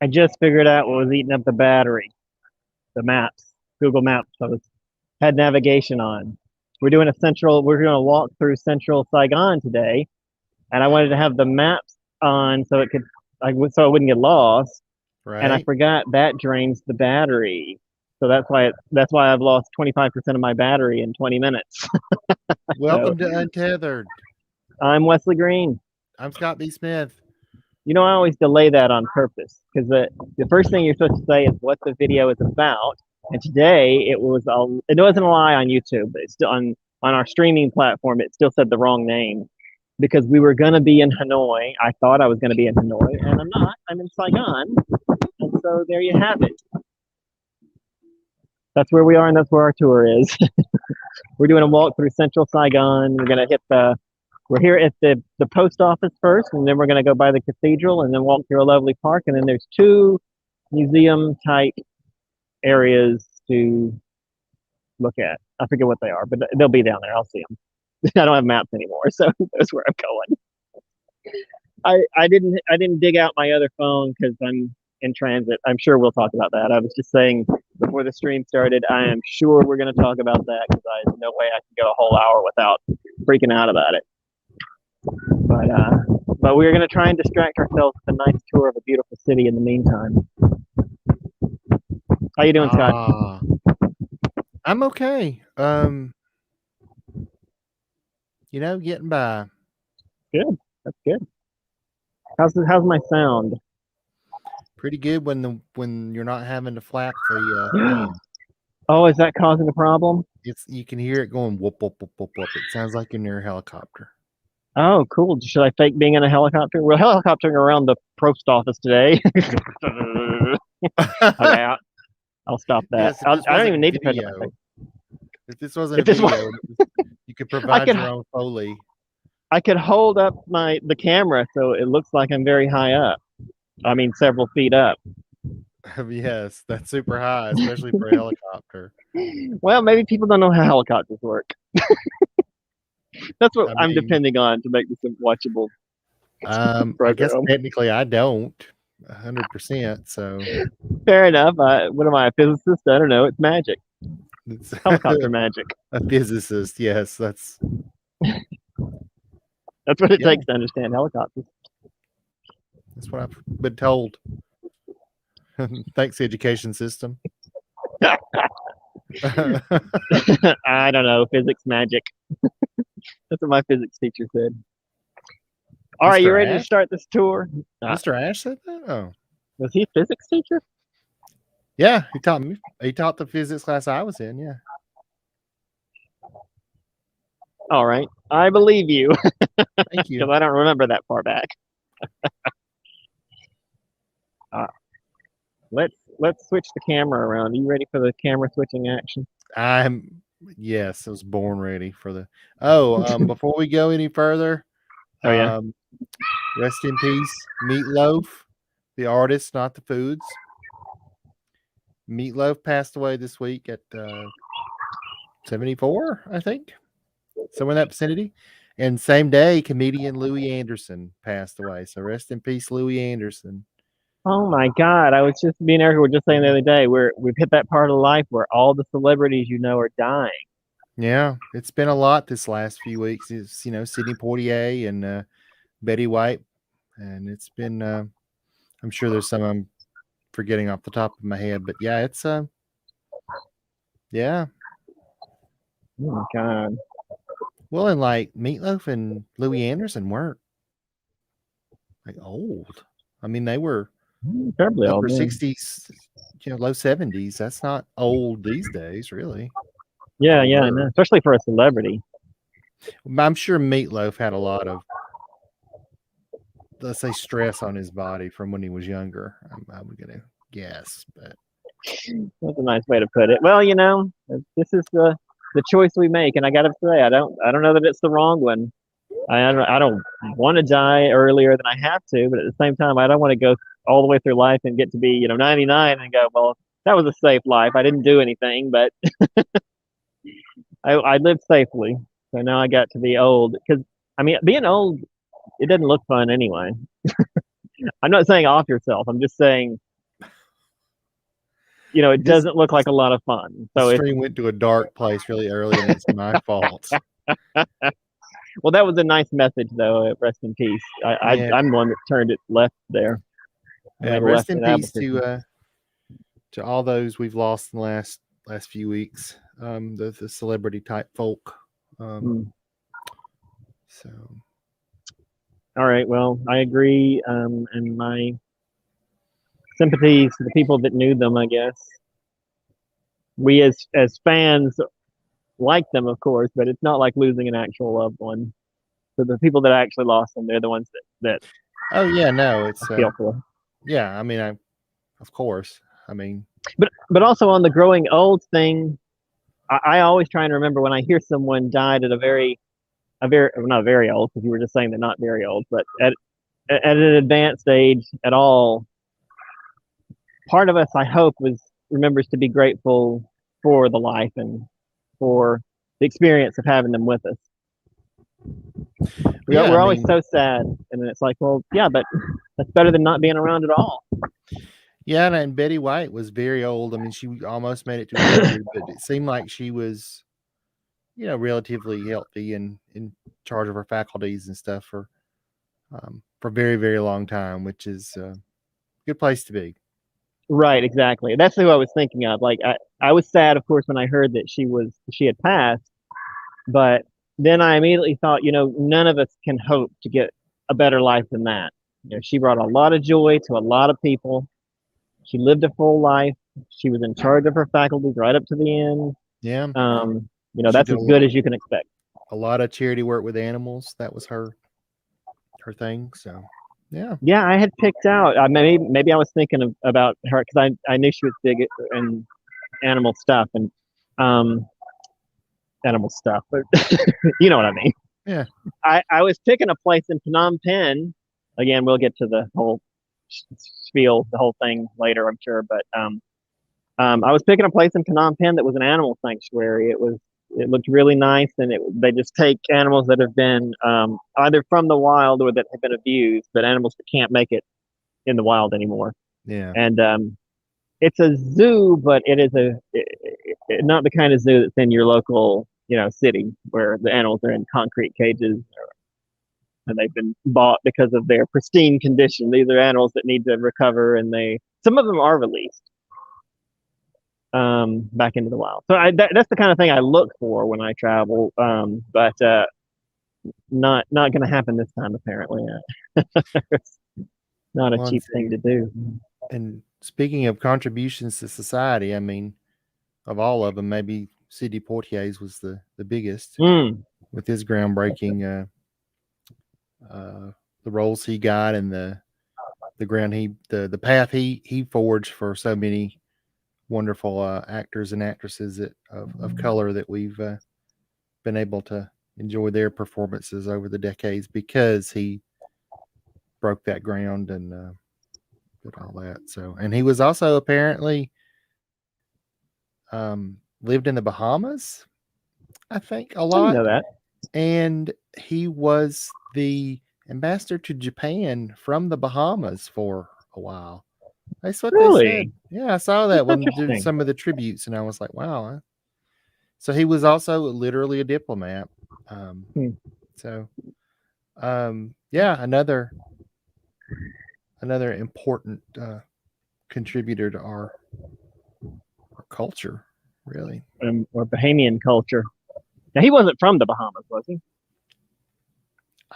I just figured out what was eating up the battery. The maps, Google Maps. Had navigation on. We're doing a walk through central Saigon today, and I wanted to have the maps on so so I wouldn't get lost. And I Right. forgot that drains the battery. So that's why I've lost 25% of my battery in 20 minutes. So Welcome to Untethered. I'm Wesley Green. I'm Scott B. Smith. I always delay that on purpose because the first thing you're supposed to say is what the video is about. And today it wasn't a lie on YouTube, but it's still on our streaming platform. It still said the wrong name because we were going to be in Hanoi. I thought I was going to be in Hanoi, and I'm not. I'm in Saigon. And so there you have it. That's where we are, and that's where our tour is. We're doing a walk through central Saigon. We're here at the post office first, and then we're going to go by the cathedral and then walk through a lovely park. And then there's two museum type areas to look at. I forget what they are, but they'll be down there. I'll see them. I don't have maps anymore, so that's where I'm going. I didn't dig out my other phone because I'm in transit. I'm sure we'll talk about that. I was just saying before the stream started, I am sure we're going to talk about that because there's no way I can go a whole hour without freaking out about it. But we're going to try and distract ourselves with a nice tour of a beautiful city in the meantime. How you doing, Scott? I'm okay. Getting by. Good. That's good. How's my sound? Pretty good when you're not having to flap the fan. Oh, is that causing a problem? You can hear it going whoop whoop whoop whoop whoop. It sounds like you're near a helicopter. Oh, cool. Should I fake being in a helicopter? We're helicoptering around the post office today. Okay, I'll stop that. Yes, I don't even need to put it video. on. If this wasn't a video, you could provide your own Foley. I could hold up the camera so it looks like I'm very high up. I mean, several feet up. Yes, that's super high, especially for a helicopter. Well, maybe people don't know how helicopters work. That's what I'm depending on to make this a watchable. I guess technically I don't 100%. So fair enough. What am I, a physicist? I don't know. It's magic. It's helicopter magic. A physicist, yes. That's what it takes to understand helicopters. That's what I've been told. Thanks, education system. I don't know. Physics magic. That's what my physics teacher said. All right, you ready to start this tour? Mr. Ash said that? Oh. Was he a physics teacher? Yeah, he taught me. He taught the physics class I was in, yeah. All right. I believe you. Thank you. Because I don't remember that far back. Let's switch the camera around. Are you ready for the camera switching action? Yes, I was born ready for the. Before we go any further, rest in peace, Meatloaf, the artist, not the foods. Meatloaf passed away this week at 74, I think, somewhere in that vicinity. And same day, comedian Louis Anderson passed away. So rest in peace, Louis Anderson. Oh my God! Me and Erica were just saying the other day we've hit that part of life where all the celebrities are dying. Yeah, it's been a lot this last few weeks. It's Sidney Poitier and Betty White, and it's been. I'm sure there's some I'm forgetting off the top of my head, but yeah, it's yeah. Oh my God. Well, and like Meatloaf and Louis Anderson weren't like old. I mean, they were terribly upper old, 60s, low 70s. That's not old these days, really. Yeah, no, especially for a celebrity. I'm sure Meatloaf had a lot of, let's say, stress on his body from when he was younger. I'm gonna guess, but that's a nice way to put it. Well, this is the choice we make, and I gotta say, I don't know that it's the wrong one. I don't want to die earlier than I have to, but at the same time, I don't want to go all the way through life and get to be 99 and go, well, that was a safe life. I didn't do anything, but I lived safely. So now I got to be old because being old, it doesn't look fun anyway. I'm not saying off yourself. I'm just saying it This doesn't look like a lot of fun. the So it's stream went to a dark place really early, and it's my fault. well, that was a nice message though. Rest in peace. Yeah, I'm the one that turned it left there. I yeah. never Rest left in in peace Albuquerque. to all those we've lost in the last few weeks. The celebrity type folk. Um, Mm. so All right. Well, I agree. And my sympathies to the people that knew them. I guess we as fans like them, of course, but it's not like losing an actual loved one. So the people that actually lost them, they're the ones that oh yeah, no, it's I feel for. yeah. I mean, of course. I mean, But also on the growing old thing, I always try and remember when I hear someone died at a very well, not very old because you were just saying they're not very old, but at an advanced age at all. Part of us, I hope, remembers to be grateful for the life and for the experience of having them with us. yeah. I We're always mean, so sad, and then it's like, well, yeah, but that's better than not being around at all. yeah. And Betty White was very old. I mean, she almost made it to 100, but it seemed like she was, relatively healthy and in charge of her faculties and stuff for a very, very long time, which is a good place to be. Right, exactly. That's who I was thinking of. Like I was sad, of course, when I heard that she had passed, but then I immediately thought, none of us can hope to get a better life than that. She brought a lot of joy to a lot of people. She lived a full life. She was in charge of her faculties right up to the end. Yeah. She That's did as good as you can expect. a lot of charity work with animals. That was her thing. So, yeah. Yeah, I had picked out. Maybe I was thinking about her because I knew she was big in animal stuff and um, animal stuff, but you know what I mean. Yeah. I was picking a place in Phnom Penh. Again, we'll get to the whole spiel, the whole thing later, I'm sure. But I was picking a place in Phnom Penh that was an animal sanctuary. It looked really nice, and they just take animals that have been either from the wild or that have been abused, but animals that can't make it in the wild anymore. Yeah. And it's a zoo, but not the kind of zoo that's in your local city where the animals are in concrete cages and they've been bought because of their pristine condition. These are animals that need to recover, and some of them are released back into the wild. So that's the kind of thing I look for when I travel, but not going to happen this time apparently. It's not a Well, cheap thing to do. and speaking of contributions to society, I mean, of all of them, maybe Sidney Poitier's was the biggest Mm, with his groundbreaking the roles he got and the ground the path he forged for so many wonderful actors and actresses of color that we've been able to enjoy their performances over the decades because he broke that ground and did all that. So, and he was also apparently lived in the Bahamas, I think, a I didn't lot, know that. and he was the ambassador to Japan from the Bahamas for a while. That's what they said. Really? Yeah, I saw that That's when doing interesting. some of the tributes, and I was like, wow. So he was also literally a diplomat. Um, Hmm. so, yeah, another important contributor to our culture, really. Or Bahamian culture. Now, he wasn't from the Bahamas, was he?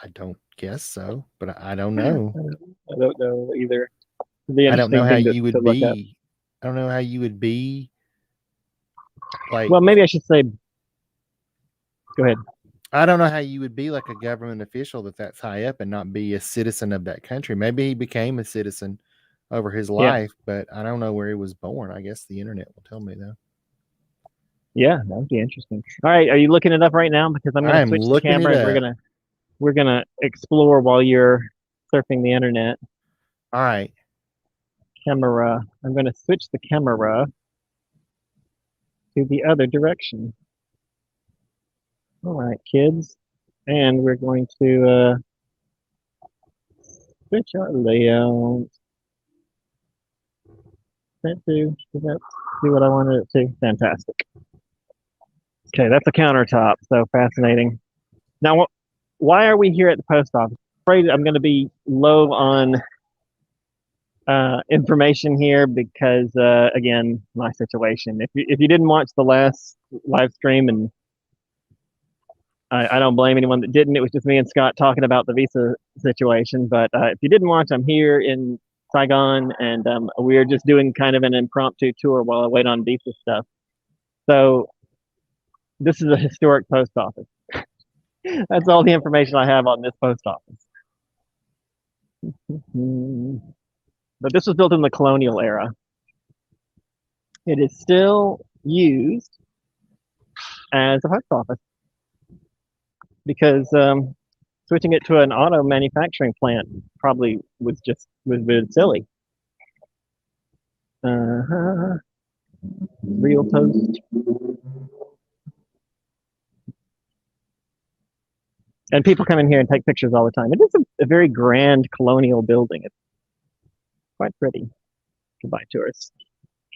I don't guess so, but I don't I know. don't know either. It'd be an I don't know interesting how thing you to would look up. be. I don't know how you would be like. Well, maybe I should say, go ahead. I don't know how you would be like a government official that's high up and not be a citizen of that country. Maybe he became a citizen over his Yeah. life, but I don't know where he was born. I guess the internet will tell me though. Yeah, that would be interesting. All right, are you looking it up right now? Because I'm going I to am switch the looking it camera and up. we're gonna explore while you're surfing the internet. All right. Camera. I'm going to switch the camera to the other direction. All right, kids, and we're going to switch our layout. That too. Did that do what I wanted it to? Fantastic. Okay, that's a countertop. So fascinating. Now, why are we here at the post office? I'm afraid I'm going to be low on information here because, again, my situation. If you didn't watch the last live stream, and I don't blame anyone that didn't, it was just me and Scott talking about the visa situation. But if you didn't watch, I'm here in Saigon, and we're just doing kind of an impromptu tour while I wait on visa stuff. So this is a historic post office. That's all the information I have on this post office. But this was built in the colonial era. It is still used as a post office because switching it to an auto manufacturing plant probably was silly. Real post. And people come in here and take pictures all the time. It is a very grand colonial building. It's quite pretty to buy tourists.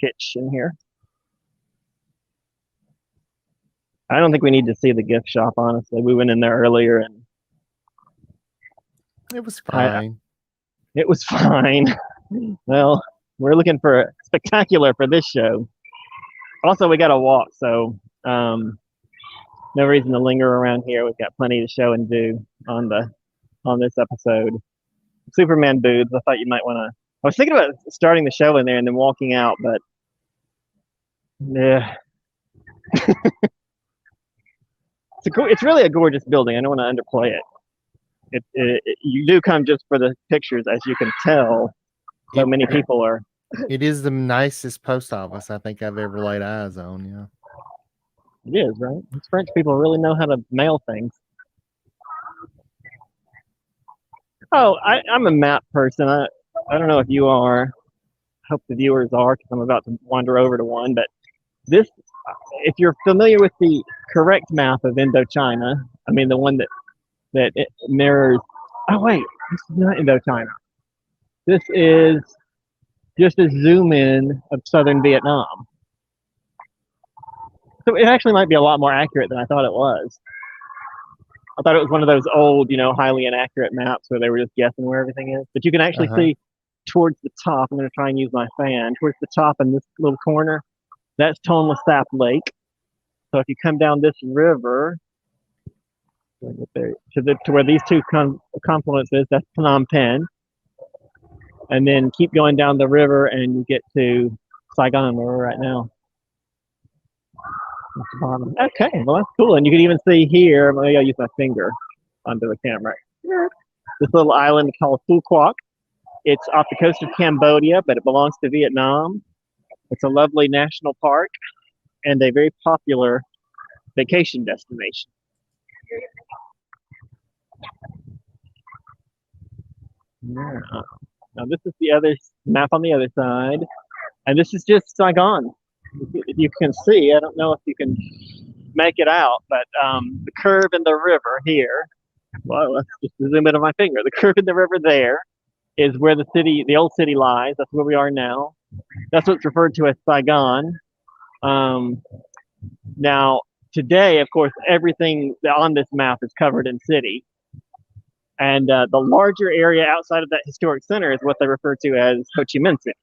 Kitsch in here. I don't think we need to see the gift shop, honestly. We went in there earlier and it was fine. It was fine. Well, we're looking for a spectacular for this show. Also, we got to walk, so no reason to linger around here. We've got plenty to show and do on this episode. Superman booths. I thought you might want to. I was thinking about starting the show in there and then walking out, but yeah. It's really a gorgeous building. I don't want to underplay it. You do come just for the pictures, as you can tell. So many people are. It is the nicest post office I think I've ever laid eyes on. Yeah, it is, right? These French people really know how to mail things. Oh, I'm a map person. I don't know if you are. I hope the viewers are, because I'm about to wander over to one. But this, if you're familiar with the correct map of Indochina, I mean the one that it mirrors. Oh wait, this is not Indochina. This is just a zoom in of southern Vietnam. So it actually might be a lot more accurate than I thought it was. I thought it was one of those old, highly inaccurate maps where they were just guessing where everything is. But you can actually see towards the top. I'm going to try and use my fan. Towards the top in this little corner, that's Tonle Sap Lake. So if you come down this river to where these two confluence is, that's Phnom Penh. And then keep going down the river and you get to Saigon, where we're at now. That's the bottom. Okay, well that's cool. And you can even see here, maybe I'll use my finger onto the camera. This little island called Phu Quoc. It's off the coast of Cambodia, but it belongs to Vietnam. It's a lovely national park and a very popular vacation destination. Yeah. Now this is the other map on the other side, and this is just Saigon. If you can see, I don't know if you can make it out, but the curve in the river here, well, let's just zoom in on my finger. The curve in the river there is where the old city lies. That's where we are now. That's what's referred to as Saigon. Now, today, of course, everything on this map is covered in city. And the larger area outside of that historic center is what they refer to as Ho Chi Minh City.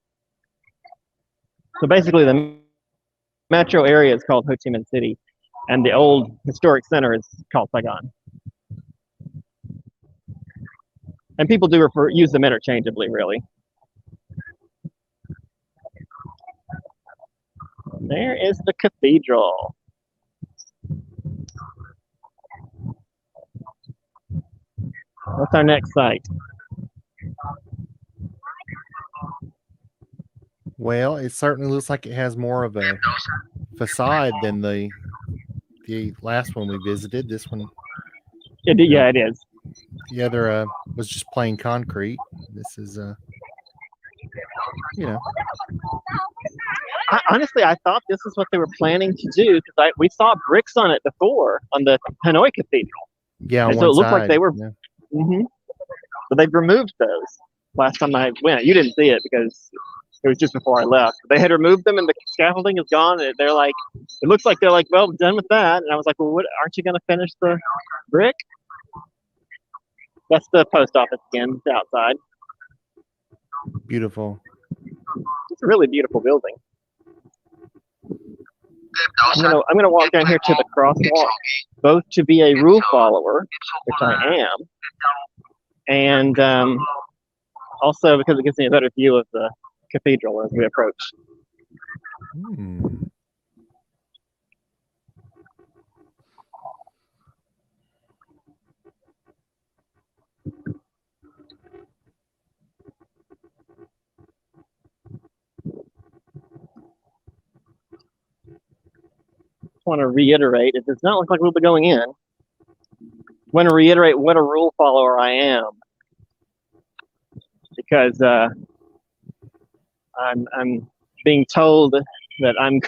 So basically, the metro area is called Ho Chi Minh City, and the old historic center is called Saigon. And people do use them interchangeably, really. There is the cathedral. What's our next site? Well, it certainly looks like it has more of a facade than the last one we visited. This one, it is. The other was just plain concrete. This is, Honestly, I thought this is what they were planning to do because we saw bricks on it before on the Hanoi Cathedral. Yeah, and so it looked like they were. Yeah. But they've removed those. Last time I went, you didn't see it because It was just before I left. They had removed them, and the scaffolding is gone. And they're like, it looks like they're like, well, done with that. And I was like, well, what? Aren't you going to finish the brick? That's the post office again. It's outside. Beautiful. It's a really beautiful building. I'm gonna walk down here to the crosswalk, both to be a rule follower, which I am, and also because it gives me a better view of the cathedral as we approach. Want to reiterate, it does not look like we'll be going in. Want to reiterate what a rule follower I am, because I'm being told that I'm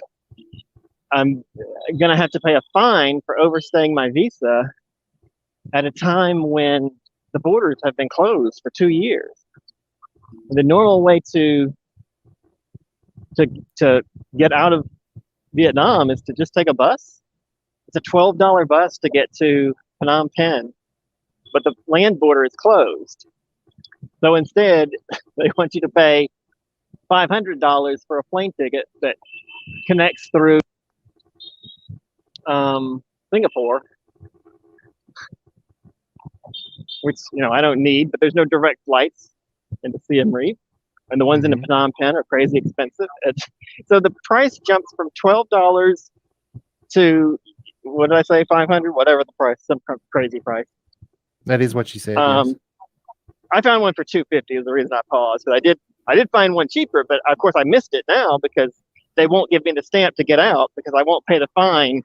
gonna have to pay a fine for overstaying my visa at a time when the borders have been closed for 2 years. The normal way to get out of Vietnam is to just take a bus. It's a $12 bus to get to Phnom Penh, but the land border is closed. So instead, they want you to pay $500 for a plane ticket that connects through Singapore, which I don't need, but there's no direct flights into Siem Reap. And the ones in Phnom Penh are crazy expensive. So the price jumps from $12 to, what did I say, 500, whatever the price, some crazy price. That is what she said. Yes. I found one for $250 is the reason I paused. But I did find one cheaper, but of course I missed it now because they won't give me the stamp to get out because I won't pay the fine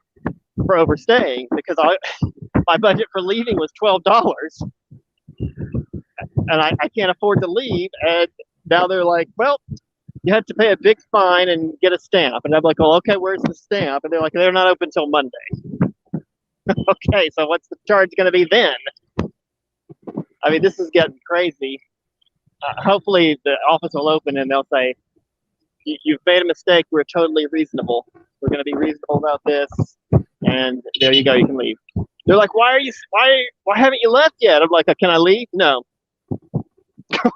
for overstaying because my budget for leaving was $12. And I can't afford to leave. And now they're like, well, you have to pay a big fine and get a stamp. And I'm like, well, okay, where's the stamp? And they're like, they're not open till Monday. Okay, so what's the charge going to be then? I mean, this is getting crazy. Hopefully the office will open and they'll say, you've made a mistake. We're totally reasonable. We're going to be reasonable about this. And there you go. You can leave. They're like, why haven't you left yet? I'm like, can I leave? No.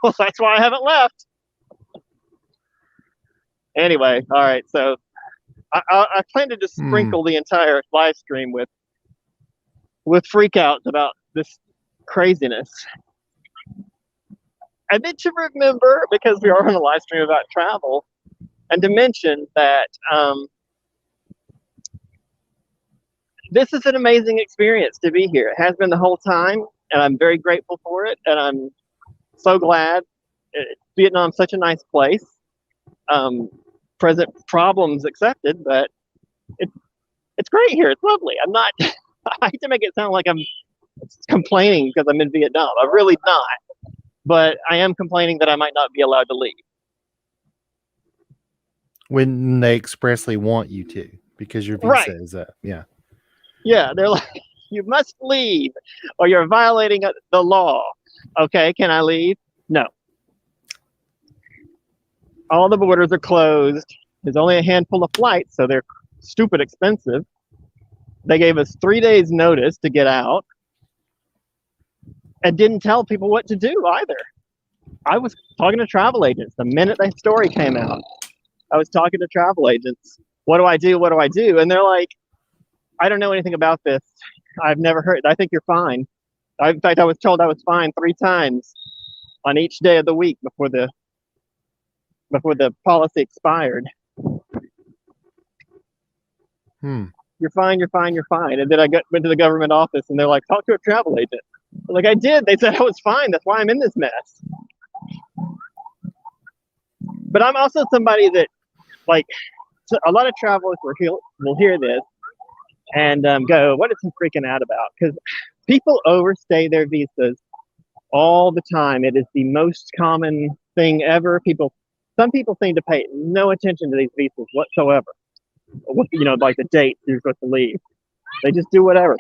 Well, that's why I haven't left. Anyway, all right. So I plan to just sprinkle the entire live stream with freakouts about this craziness. And then to remember, because we are on a live stream about travel, and to mention that this is an amazing experience to be here. It has been the whole time, and I'm very grateful for it. And I'm so glad. Vietnam's such a nice place. Present problems accepted, but it's great here. It's lovely. I'm not. I hate to make it sound like I'm complaining because I'm in Vietnam. I'm really not. But I am complaining that I might not be allowed to leave. When they expressly want you to, because your visa is up. Yeah. Yeah, they're like, you must leave or you're violating the law. Okay, can I leave? No. All the borders are closed. There's only a handful of flights, so they're stupid expensive. They gave us 3 days notice to get out and didn't tell people what to do either. I was talking to travel agents the minute that story came out. I was talking to travel agents. What do I do? What do I do? And they're like, I don't know anything about this. I've never heard. I think you're fine. In fact, I was told I was fine 3 times on each day of the week before the policy expired. You're fine, you're fine, you're fine. And then I went to the government office and they're like, talk to a travel agent. I'm like, I did. They said I was fine. That's why I'm in this mess. But I'm also somebody that, like, so a lot of travelers will hear this and go, what is he freaking out about? Because people overstay their visas all the time. It is the most common thing ever. Some people seem to pay no attention to these visas whatsoever. Like the date you're supposed to leave. They just do whatever.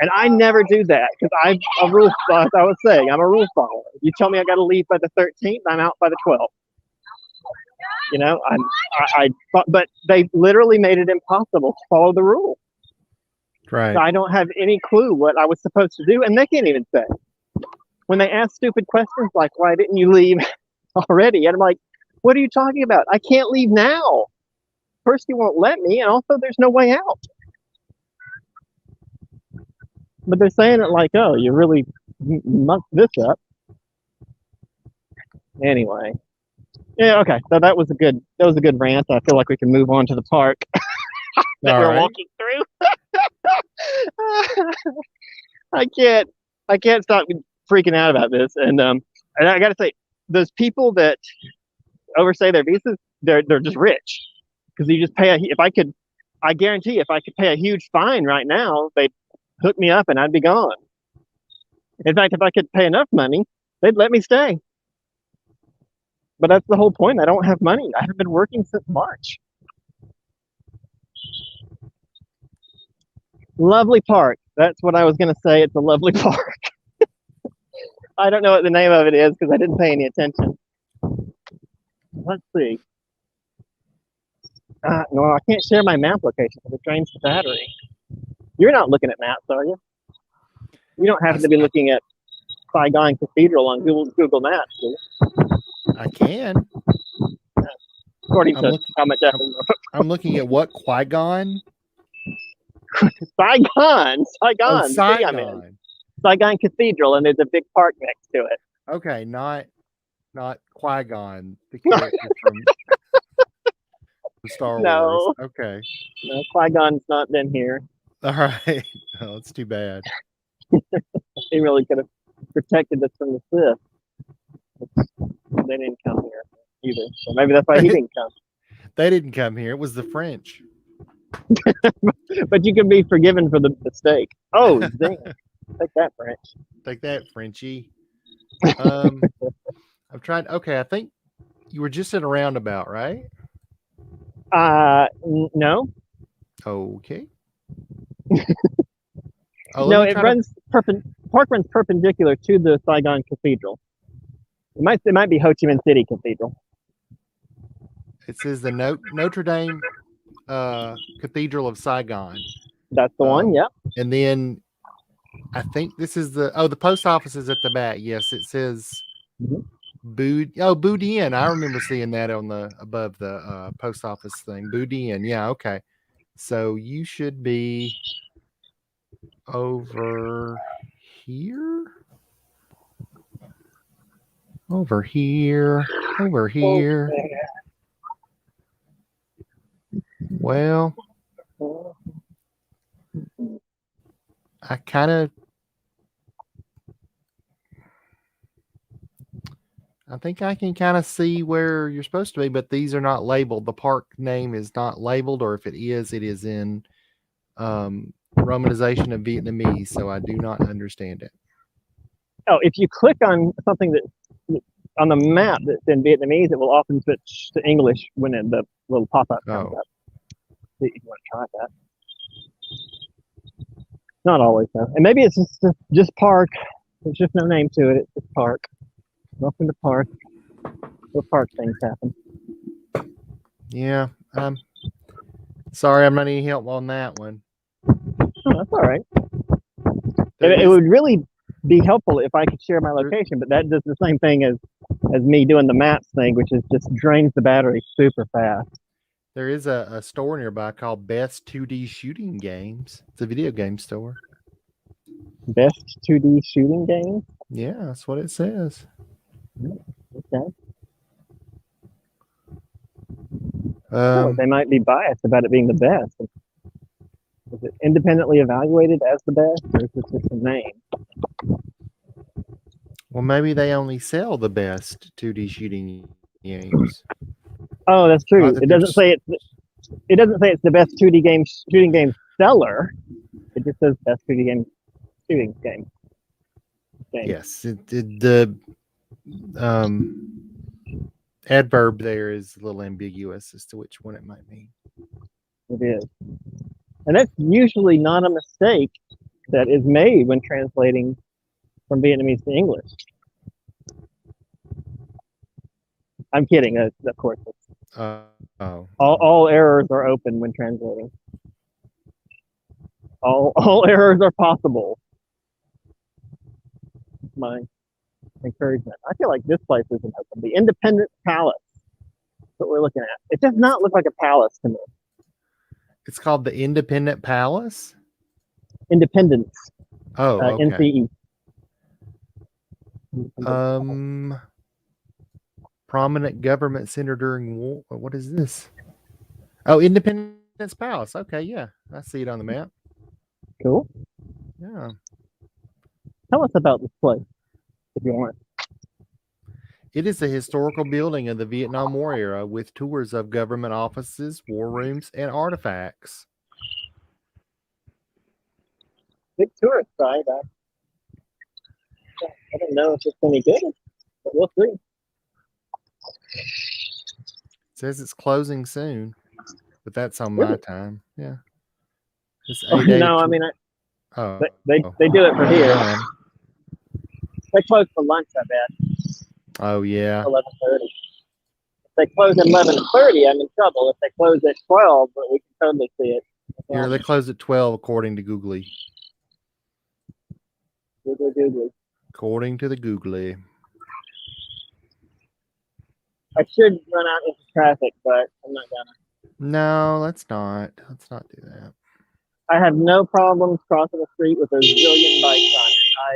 And I never do that because I'm a rule, as I was saying, I'm a rule follower. You tell me I got to leave by the 13th, I'm out by the 12th. You know, but they literally made it impossible to follow the rule. Right. So I don't have any clue what I was supposed to do, and they can't even say. When they ask stupid questions like, "Why didn't you leave already?" and I'm like, "What are you talking about? I can't leave now. First, you won't let me, and also there's no way out." But they're saying it like, "Oh, you really mucked this up." Anyway, yeah, okay. So that was a good rant. I feel like we can move on to the park that we're walking through. I can't stop freaking out about this, and I got to say, those people that overstay their visas, they're just rich because you just pay. I guarantee, if I could pay a huge fine right now, they'd hook me up and I'd be gone. In fact, if I could pay enough money, they'd let me stay. But that's the whole point. I don't have money. I haven't been working since March. Lovely park. That's what I was going to say. It's a lovely park. I don't know what the name of it is because I didn't pay any attention. Let's see. No, I can't share my map location because it drains the battery. You're not looking at maps, are you? You don't happen to be looking at Saigon Cathedral on Google Maps, do you? I can. According to how much effort. I'm looking at what? Qui-Gon? Saigon. Oh, Saigon. Saigon. Saigon Cathedral, and there's a big park next to it. Okay, not Qui-Gon, the character from Star Wars. Okay. No, Qui-Gon's not been here. All right. Oh, it's too bad. He really could have protected us from the Sith. They didn't come here either, so maybe that's why he didn't come. They didn't come here. It was the French. But you can be forgiven for the mistake. Oh, dang. Take that, French. Take that, Frenchie. I've tried. Okay, I think you were just in a roundabout, right? No. Okay. No, it runs park runs perpendicular to the Saigon Cathedral. It might be Ho Chi Minh City Cathedral. It says the Notre Dame Cathedral of Saigon. That's the one, yep. And then I think this is the post office is at the back. Yes, it says Boudin. I remember seeing that on the above the post office thing. Boudin. Yeah, okay. So you should be over here. Over here. Over here. Okay. Well, I think I can kind of see where you're supposed to be, but these are not labeled. The park name is not labeled, or if it is in romanization of Vietnamese, so I do not understand it. Oh, if you click on something that on the map that's in Vietnamese, it will often switch to English when the little pop-up comes up. See if you want to try that. Not always, though. And maybe it's just park. There's just no name to it. It's just park. Welcome to park. Where park things happen. Yeah. Sorry, I'm not any help on that one. Oh, that's all right. It would really be helpful if I could share my location, but that does the same thing as me doing the maps thing, which is just drains the battery super fast. There is a store nearby called Best 2D Shooting Games. It's a video game store. Best 2D Shooting Games? Yeah, that's what it says. Okay. They might be biased about it being the best. Is it independently evaluated as the best, or is this just a name? Well, maybe they only sell the best 2D shooting games. Oh, that's true. It doesn't say it's the best 2D shooting game seller. It just says best 2D game shooting game. Yes, the adverb there is a little ambiguous as to which one it might mean. It is, and that's usually not a mistake that is made when translating from Vietnamese to English. I'm kidding, of course. Uh, oh, All errors are open when translating. All errors are possible. My encouragement. I feel like this place isn't open. The Independence Palace. That's what we're looking at. It does not look like a palace to me. it's called the Independent Palace. Independence. Oh, okay. NCE. Prominent government center during war. What is this? Oh, Independence Palace. Okay, yeah, I see it on the map. Cool. Yeah, Tell us about this place if you want. it is a historical building of the Vietnam War era with tours of government offices, war rooms, and artifacts. Big tourist site. I don't know if it's any good, but we'll see. It says it's closing soon, but that's on Really? my time. Yeah, it's Oh, 8 no, I to mean, oh, they do it for here. done. They close for lunch, I bet. Oh yeah. 11:30. If they close at 11:30, I'm in trouble. If they close at 12, but we can totally see it. Here they close at 12 according to Googly. Googly. According to the Googly. I should run out into traffic, but I'm not gonna. No, let's not. Let's not do that. I have no problems crossing the street with a zillion bikes on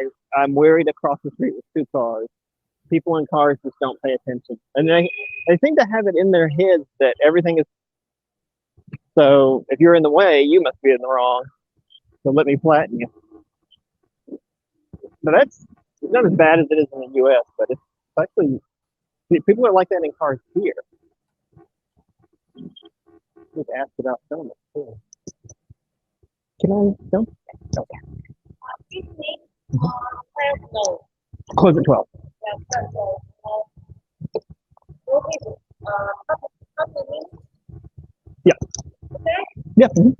it. I'm worried to cross the street with two cars. People in cars just don't pay attention, and they seem to have it in their heads that everything is. So if you're in the way, you must be in the wrong. So let me flatten you. But that's not as bad as it is in the U.S. But it's actually people are like that in cars here. Just ask about filming too. Can I film? Okay. Close at 12. Yeah. Yeah. Mm-hmm.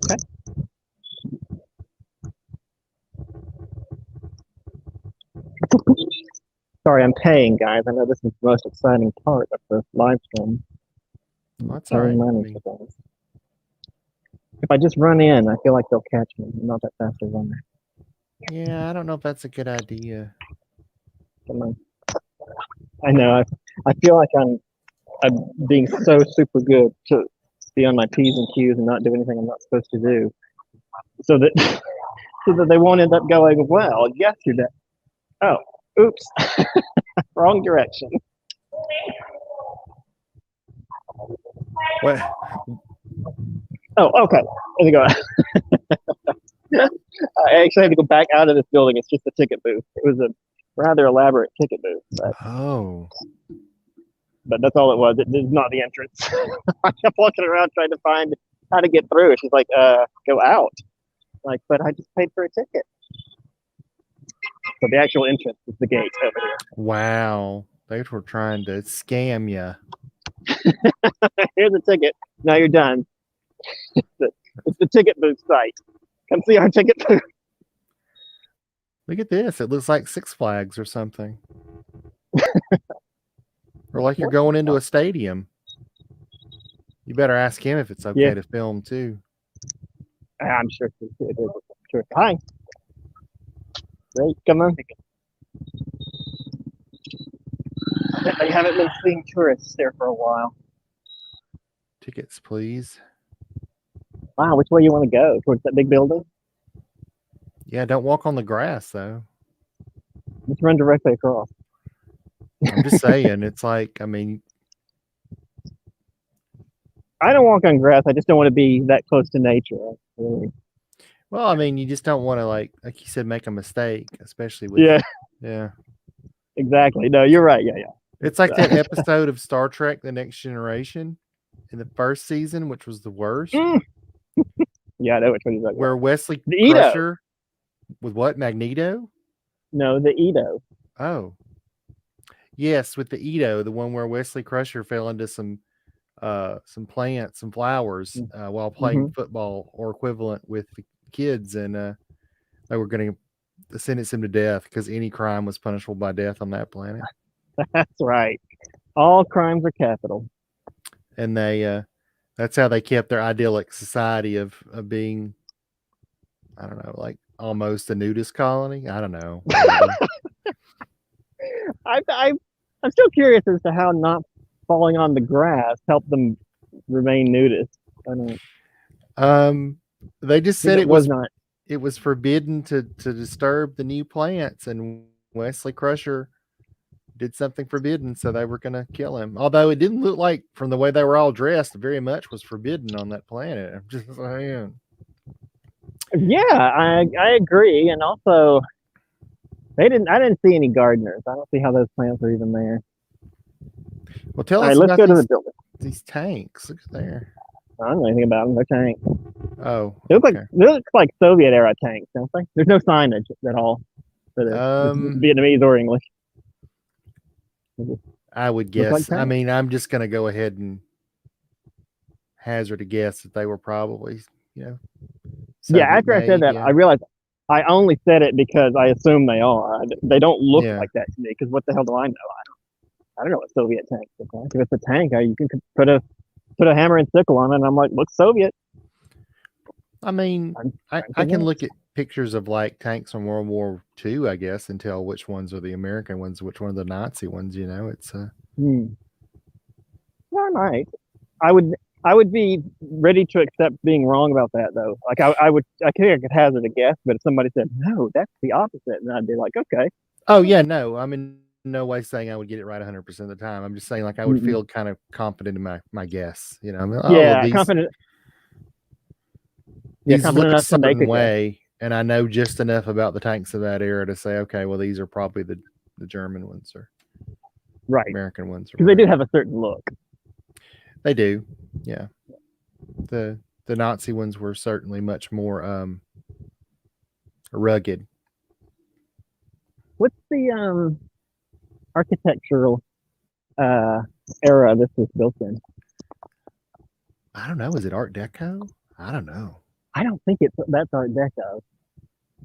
Okay. Sorry, I'm paying, guys. I know this is the most exciting part of the live stream. That's all right. Money for things. If I just run in, I feel like they'll catch me. I'm not that fast a runner. Yeah, I don't know if that's a good idea. Come on. I know. I feel like I'm being so super good to be on my P's and Q's and not do anything I'm not supposed to do, so that they won't end up going well. Yesterday. Oh, oops, wrong direction. What? Oh, okay. There we go. I actually had to go back out of this building. It's just a ticket booth. It was a rather elaborate ticket booth, but that's all it was. It is not the entrance. I kept walking around trying to find how to get through. She's like, go out. Like, but I just paid for a ticket. So the actual entrance is the gate over here. Wow. They were trying to scam you. Here's a ticket. Now you're done. It's the ticket booth site. Come see our ticket booth. Look at this. It looks like Six Flags or something. Or like you're going into a stadium. You better ask him if it's okay to film too. I'm sure it is. Sure. Hi. Great. Come on. They haven't been seeing tourists there for a while. Tickets, please. Wow, which way you want to go? Towards that big building? Yeah, don't walk on the grass though. Just run directly across. I'm just saying, it's like, I mean, I don't walk on grass. I just don't want to be that close to nature. Really. Well, I mean, you just don't want to like you said, make a mistake, especially with yeah. Exactly. No, you're right. Yeah. It's like that episode of Star Trek: The Next Generation in the first season, which was the worst. Yeah, I know which one you're talking about. Where Wesley the Crusher with what? Magneto? No, the Edo. Oh. Yes, with the Edo, the one where Wesley Crusher fell into some plants, some flowers while playing football or equivalent with the kids, and they were going to sentence him to death because any crime was punishable by death on that planet. That's right. All crimes are capital. And that's how they kept their idyllic society of being, I don't know, like almost a nudist colony. I don't know, maybe. I I'm still curious as to how not falling on the grass helped them remain nudist. I don't um, they just think said it was not. it was forbidden to disturb the new plants, and Wesley Crusher did something forbidden, so they were going to kill him. Although it didn't look like, from the way they were all dressed, very much was forbidden on that planet. I'm just saying. Yeah, I agree, and also they didn't. I didn't see any gardeners. I don't see how those plants are even there. Well, tell All right, us let's about go to the building. these tanks. Look at there. I don't know anything about them. They're tanks. Oh, They look like Soviet era tanks, don't they? There's no signage at all for this. It's Vietnamese or English. I would Look like guess. I tanks. mean, I'm just going to go ahead and hazard a guess that they were probably, you know, Yeah, after I said Soviet-made, that, yeah. I realized I only said it because I assume they are. They don't look Yeah. like that to me. Because what the hell do I know? I don't know what Soviet tanks look like. If it's a tank, you can put a hammer and sickle on it, and I'm like, looks Soviet. I mean, I can look at pictures of like tanks from World War II, I guess, and tell which ones are the American ones, which one are the Nazi ones. You know, it's All right. I would be ready to accept being wrong about that, though. Like I would, I think I could hazard a guess, but if somebody said no, that's the opposite, then I'd be like, okay. Oh yeah, no, I'm in no way saying I would get it right 100% of the time. I'm just saying like I would feel kind of confident in my guess. You know, I mean, yeah, confident. Yeah, these confident look a enough to make certain a guess. way, and I know just enough about the tanks of that era to say, okay, well, these are probably the German ones or right, American ones, because they do have a certain look. They do, yeah. The Nazi ones were certainly much more rugged. What's the architectural era this was built in? I don't know. Is it Art Deco? I don't know. I don't think that's Art Deco.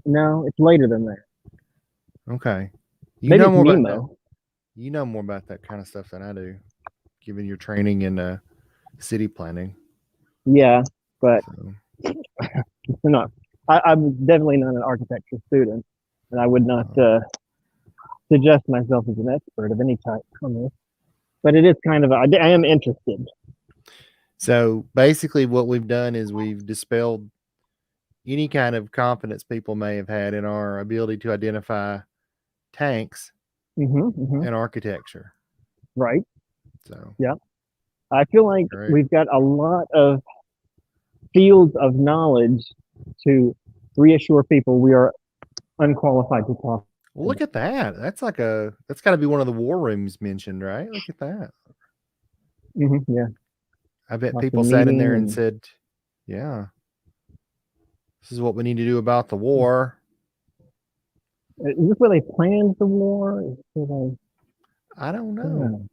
No, it's later than that. Okay. Maybe it's Nemo. You know more about that kind of stuff than I do, given your training in city planning. Yeah, but not. I'm definitely not an architecture student, and I would not suggest myself as an expert of any type on this. But it is kind of I am interested. So basically, what we've done is we've dispelled any kind of confidence people may have had in our ability to identify tanks and architecture. Right. So yeah, I feel like we've got a lot of fields of knowledge to reassure people we are unqualified to talk. Well, look at that. That's got to be one of the war rooms mentioned, right? Look at that. Yeah. I bet people sat in there and said, yeah, this is what we need to do about the war. Is this where they planned the war? I don't know.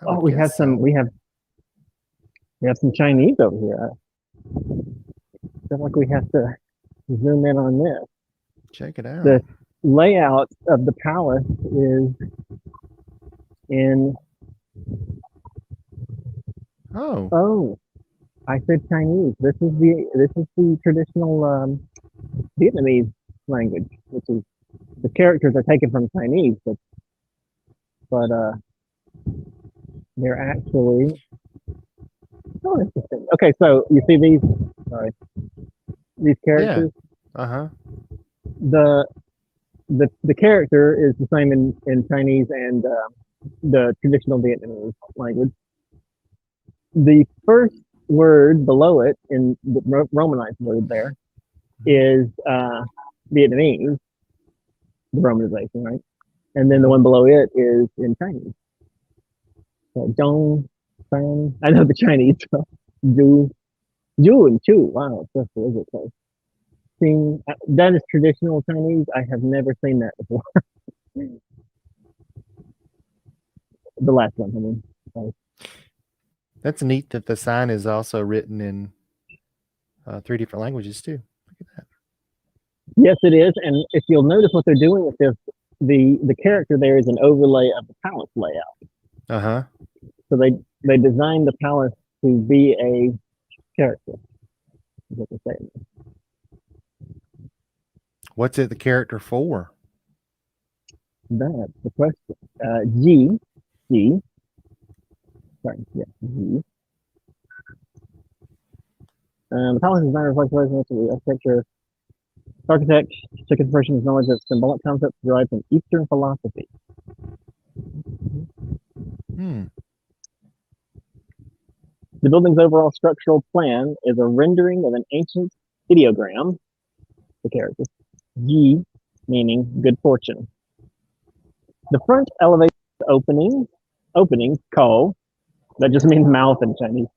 Oh, we have some Chinese over here. I feel like we have to zoom in on this. Check it out. The layout of the palace is in. Oh, I said Chinese. This is the traditional Vietnamese language, which is the characters are taken from Chinese, but they're actually. Oh, interesting. Okay, so you see these characters. Yeah. The character is the same in Chinese and the traditional Vietnamese language. The first word below it in the Romanized word there is Vietnamese, the Romanization, right? And then the one below it is in Chinese. So Dong, Fan. I know the Chinese. Du, and Chu. Wow, that's really close. That is traditional Chinese. I have never seen that before. The last one, I mean. That's neat that the sign is also written in 3 different languages too. Look at that. Yes, it is. And if you'll notice what they're doing with this the character there is an overlay of the palace layout. Uh-huh. So they designed the palace to be a character. Is what they're saying. What's it the character for? That's the question. G, sorry, yeah, G. The palace design reflects the architecture. The architect took inspiration his knowledge of symbolic concepts derived from Eastern philosophy. Hmm. The building's overall structural plan is a rendering of an ancient ideogram, the character, G, meaning good fortune. The front elevation opening, Ko, that just means mouth in Chinese,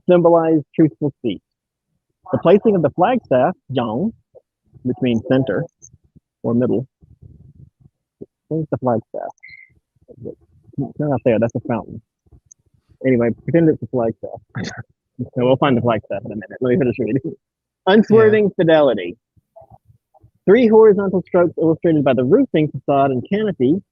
symbolize truthful speech. The placing of the flagstaff, Zhang, which means center or middle. Where's the flagstaff? It's not there, that's a fountain. Anyway, pretend it's a flagstaff. So we'll find the flagstaff in a minute. Let me finish reading. Unswerving fidelity. 3 horizontal strokes illustrated by the roofing facade and canopy,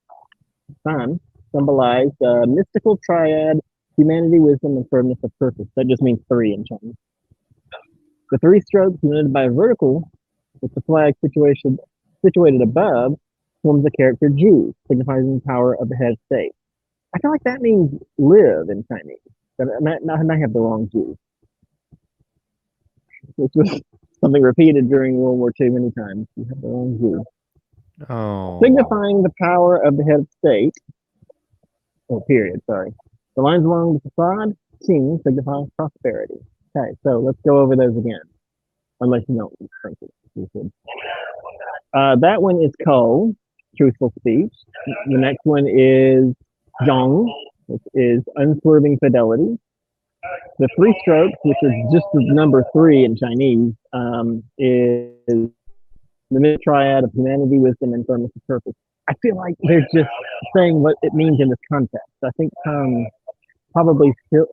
sun, symbolize the mystical triad, humanity, wisdom, and firmness of purpose. That just means 3 in Chinese. The 3 strokes united by a vertical with the flag situated above forms the character Ju, signifying the power of the head of state. I feel like that means live in Chinese, but I might have the wrong Ju, which was something repeated during World War II many times. You have the wrong Ju. Oh. Signifying the power of the head of state. Oh, period, sorry. The lines along the facade, Qing, signifying prosperity. Okay, so let's go over those again. Unless you don't think it. That one is Ko, truthful speech. The next one is Zhong, which is unswerving fidelity. The 3 strokes, which is just the number 3 in Chinese, is the mid triad of humanity, wisdom, and firmness of purpose. I feel like they're just saying what it means in this context. I think probably still.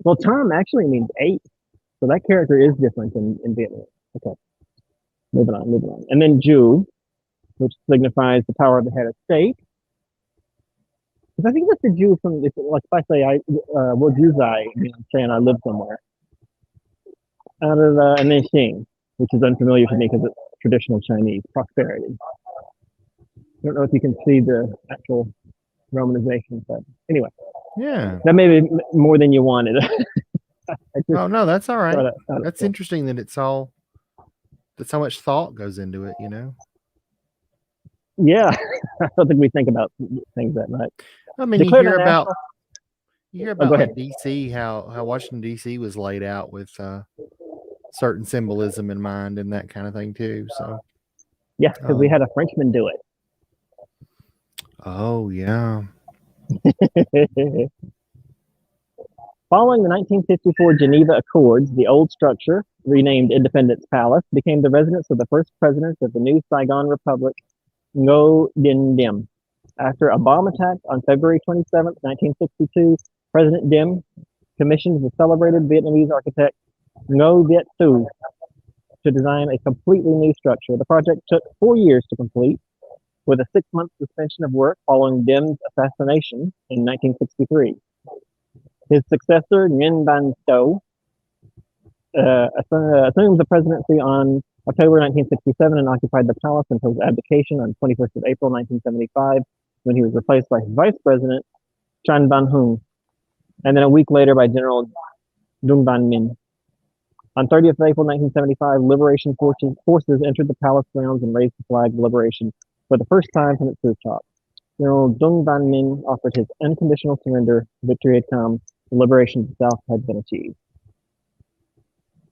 Well, Tom actually means 8, so that character is different in Vietnamese. Okay, moving on. And then Ju, which signifies the power of the head of state. Because I think that's the Jew from, like if I say, what Jews I'm saying I live somewhere. And then Xing, which is unfamiliar to me because it's traditional Chinese, prosperity. I don't know if you can see the actual romanization, but anyway. Yeah. That may be more than you wanted. Oh, no, that's all right. That's cool. interesting that's how much thought goes into it, Yeah, I don't think we think about things that much. I mean, you hear about like DC, how Washington DC was laid out with certain symbolism in mind and that kind of thing too. So yeah, because we had a Frenchman do it. Oh yeah. Following the 1954 Geneva Accords, the old structure, renamed Independence Palace, became the residence of the first president of the new Saigon Republic, Ngo Dinh Diem. After a bomb attack on February 27, 1962, President Diem commissioned the celebrated Vietnamese architect Ngo Viet Thu to design a completely new structure. The project took 4 years to complete, with a 6-month suspension of work following Diem's assassination in 1963. His successor, Nguyen Van Sto, assumed the presidency on October 1967 and occupied the palace until his abdication on 21st of April 1975, when he was replaced by his vice president, Chan Ban Hung, and then a week later by General Dung Ban Min. On 30th of April 1975, liberation forces entered the palace grounds and raised the flag of liberation for the first time from its rooftop. General Dung Ban Min offered his unconditional surrender. Victory had come. The liberation of the South had been achieved.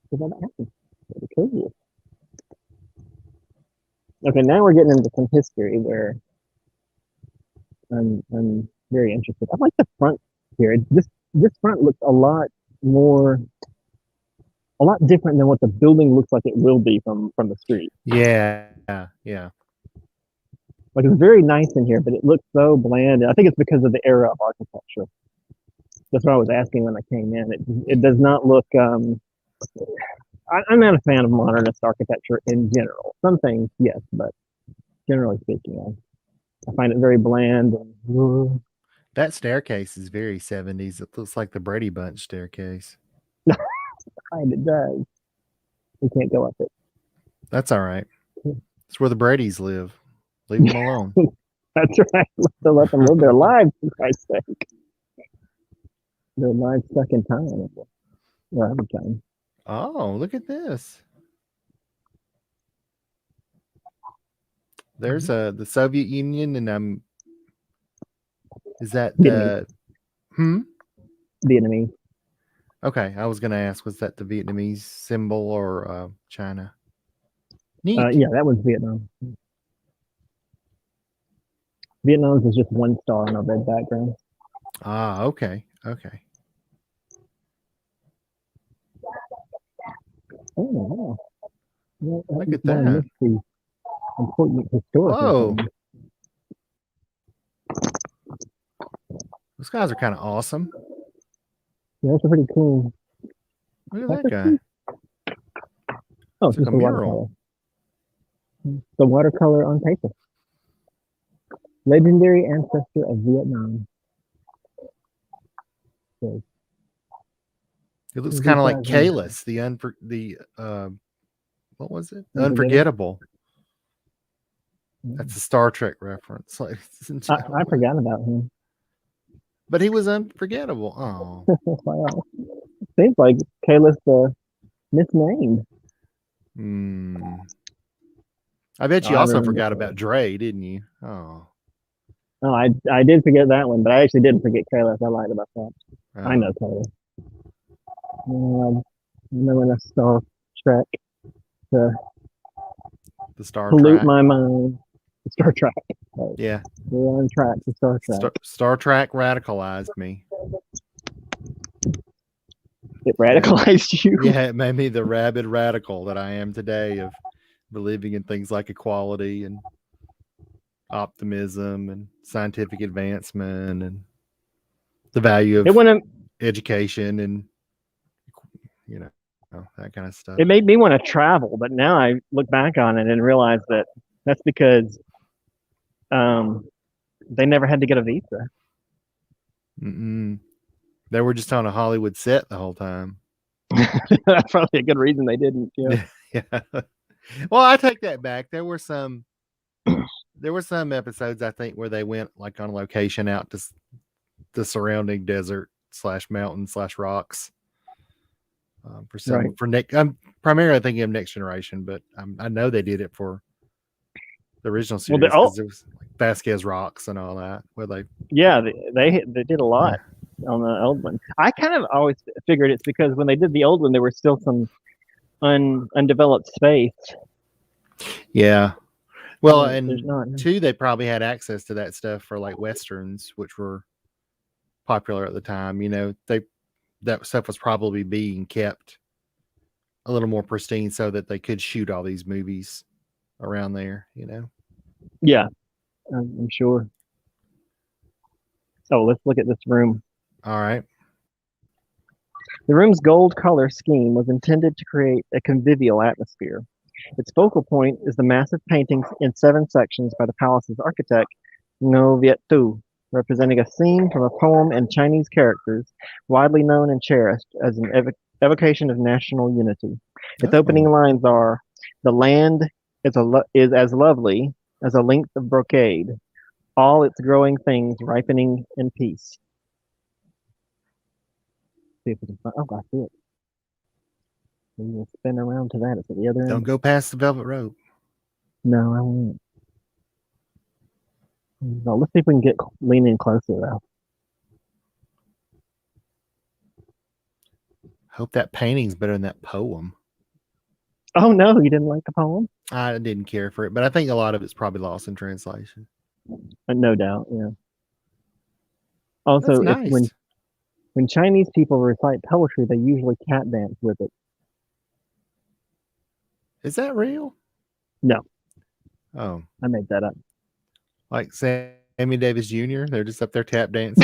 So that happened. Cool. Okay, now we're getting into some history where I'm very interested. I like the front here. This front looks a lot different than what the building looks like it will be from the street. Yeah. Like it's very nice in here, but it looks so bland. I think it's because of the era of architecture. That's what I was asking when I came in. It does not look. I'm not a fan of modernist architecture in general. Some things, yes, but generally speaking, I find it very bland. And, That staircase is very 70s. It looks like the Brady Bunch staircase. kind it does. We can't go up it. That's all right. It's where the Bradys live. Leave them alone. That's right. Let them live their lives, for Christ's sake. Their lives stuck in time. Or every time. Oh, look at this. There's the Soviet Union, and is that Vietnamese. Vietnamese. Okay, I was gonna ask, was that the Vietnamese symbol or China? Neat. Yeah, that was Vietnam. Vietnam's is just one star on a red background. Ah, okay. Oh, wow. Yeah, Look at that. The important historical Whoa. things. Those guys are kind of awesome. Yeah, that's pretty cool. Look at that guy. Oh, it's just a watercolor. The watercolor on paper. Legendary ancestor of Vietnam. So, It looks kind of like Kalis, the what was it? Unforgettable. That's a Star Trek reference. Like, I forgot about him. But he was unforgettable. Oh. Wow. Seems like Kalis misnamed. I bet you also forgot about Dre, didn't you? Oh. Oh, I did forget that one, but I actually didn't forget Kalis. I lied about that. Oh. I know Kalis. I know enough Star Trek to pollute my mind. Star Trek. Right. Yeah. We're on track to Star Trek. Star Trek radicalized me. It radicalized you? Yeah, it made me the rabid radical that I am today of believing in things like equality and optimism and scientific advancement and the value of education and, that kind of stuff. It made me want to travel, but now I look back on it and realize that that's because they never had to get a visa. They were just on a Hollywood set the whole time. That's probably a good reason they didn't. Yeah. Yeah. Well, I take that back. There were some episodes, I think, where they went like on location out to the surrounding desert / mountain / rocks. For Nick, I'm primarily thinking of Next Generation, but I know they did it for the original series because it was like Vasquez Rocks and all that. Where they did a lot on the old one. I kind of always figured it's because when they did the old one, there was still some undeveloped space. Yeah. Well, and two, they probably had access to that stuff for like westerns, which were popular at the time. That stuff was probably being kept a little more pristine so that they could shoot all these movies around there. Yeah, I'm sure. Oh, let's look at this room. All right. The room's gold color scheme was intended to create a convivial atmosphere. Its focal point is the massive paintings in 7 sections by the palace's architect, Ngo Viet Thu, representing a scene from a poem in Chinese characters, widely known and cherished as an evocation of national unity. Its opening lines are, "The land is as lovely as a length of brocade, all its growing things ripening in peace." See if we can find. Oh, I see it. We will spin around to that. It's at the other end. Don't go past the velvet rope. No, I won't. No, let's see if we can lean in closer though. Hope that painting's better than that poem. Oh no, you didn't like the poem? I didn't care for it, but I think a lot of it's probably lost in translation. No doubt, yeah. Also, nice. When Chinese people recite poetry, they usually cat dance with it. Is that real? No. Oh. I made that up. Like Sammy Davis Jr.? They're just up there tap dancing.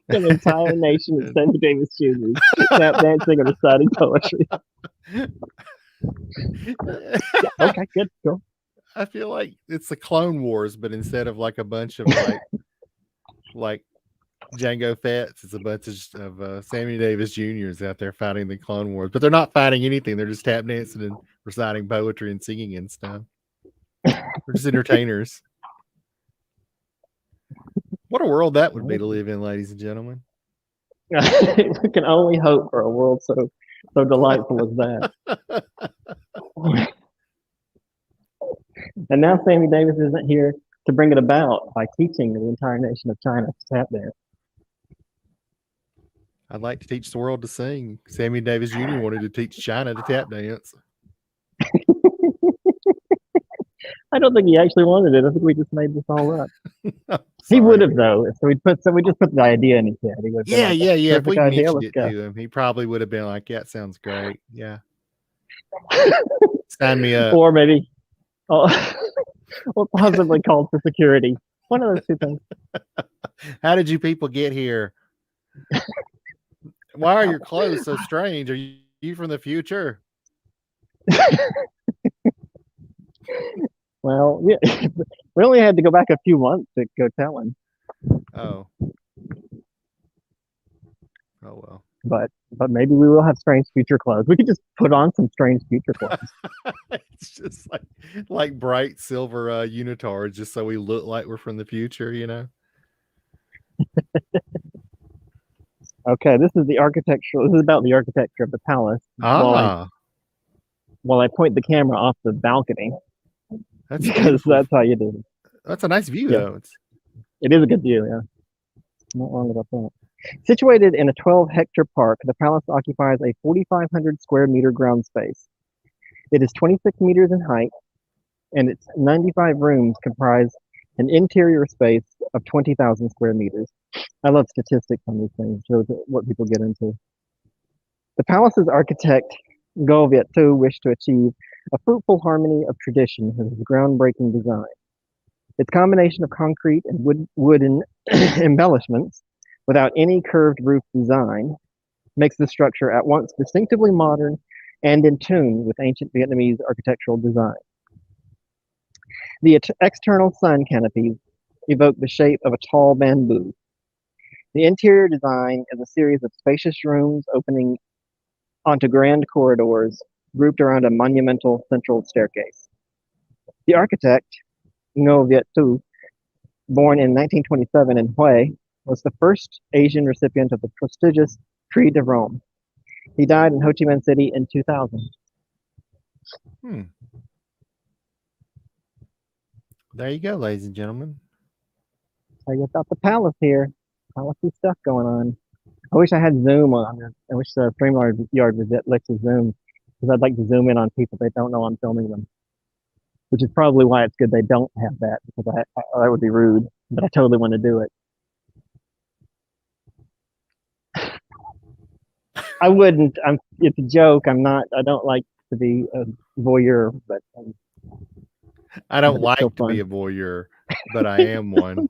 An entire nation of Sammy Davis Jr. tap dancing and reciting poetry. Yeah, okay, good. Cool. I feel like it's the Clone Wars, but instead of like a bunch of like Jango Fett's, it's a bunch of Sammy Davis Juniors out there fighting the Clone Wars. But they're not fighting anything. They're just tap dancing and reciting poetry and singing and stuff. They're just entertainers. What a world that would be to live in, ladies and gentlemen. We can only hope for a world so delightful as that. And now Sammy Davis isn't here to bring it about by teaching the entire nation of China to tap dance. I'd like to teach the world to sing. Sammy Davis Jr. wanted to teach China to tap dance. I don't think he actually wanted it. I think we just made this all up. He Sorry. would have though. So we just put the idea in his head. He would have been like, Yeah. If perfect we idea. mentioned Let's it go. to him, he probably would have been like, "Yeah, it sounds great. Yeah, sign me up." Or maybe, or possibly called for security. One of those two things. How did you people get here? Why are your clothes so strange? Are you from the future? Well, yeah, we only had to go back a few months to go tell him. Oh well. But maybe we will have strange future clothes. We could just put on some strange future clothes. It's just like bright silver unitards, just so we look like we're from the future, you know. Okay, this is the architectural. This is about the architecture of the palace. While I point the camera off the balcony, that's because beautiful. that's how you do it. That's a nice view, though. It is a good view. Yeah, not wrong about that. Situated in a 12-hectare park, the palace occupies a 4,500 square meter ground space. It is 26 meters in height, and its 95 rooms comprise an interior space of 20,000 square meters. I love statistics on these things. It shows what people get into. The palace's architect, Go Viet Tu, wished to achieve a fruitful harmony of tradition with his groundbreaking design. Its combination of concrete and wooden embellishments, without any curved roof design, makes the structure at once distinctively modern and in tune with ancient Vietnamese architectural design. The external sun canopies evoke the shape of a tall bamboo. The interior design is a series of spacious rooms opening onto grand corridors grouped around a monumental central staircase. The architect, Ngo Viet Tu, born in 1927 in Hue, was the first Asian recipient of the prestigious Prix de Rome. He died in Ho Chi Minh City in 2000. There you go, ladies and gentlemen. So you got the palace here. Palacey stuff going on. I wish I had Zoom on. I wish the StreamYard would let you Zoom, because I'd like to zoom in on people that don't know I'm filming them. Which is probably why it's good they don't have that, because that would be rude. But I totally want to do it. I wouldn't. It's a joke. I'm not. I don't like to be a voyeur, but I don't like to be a voyeur, but I am one.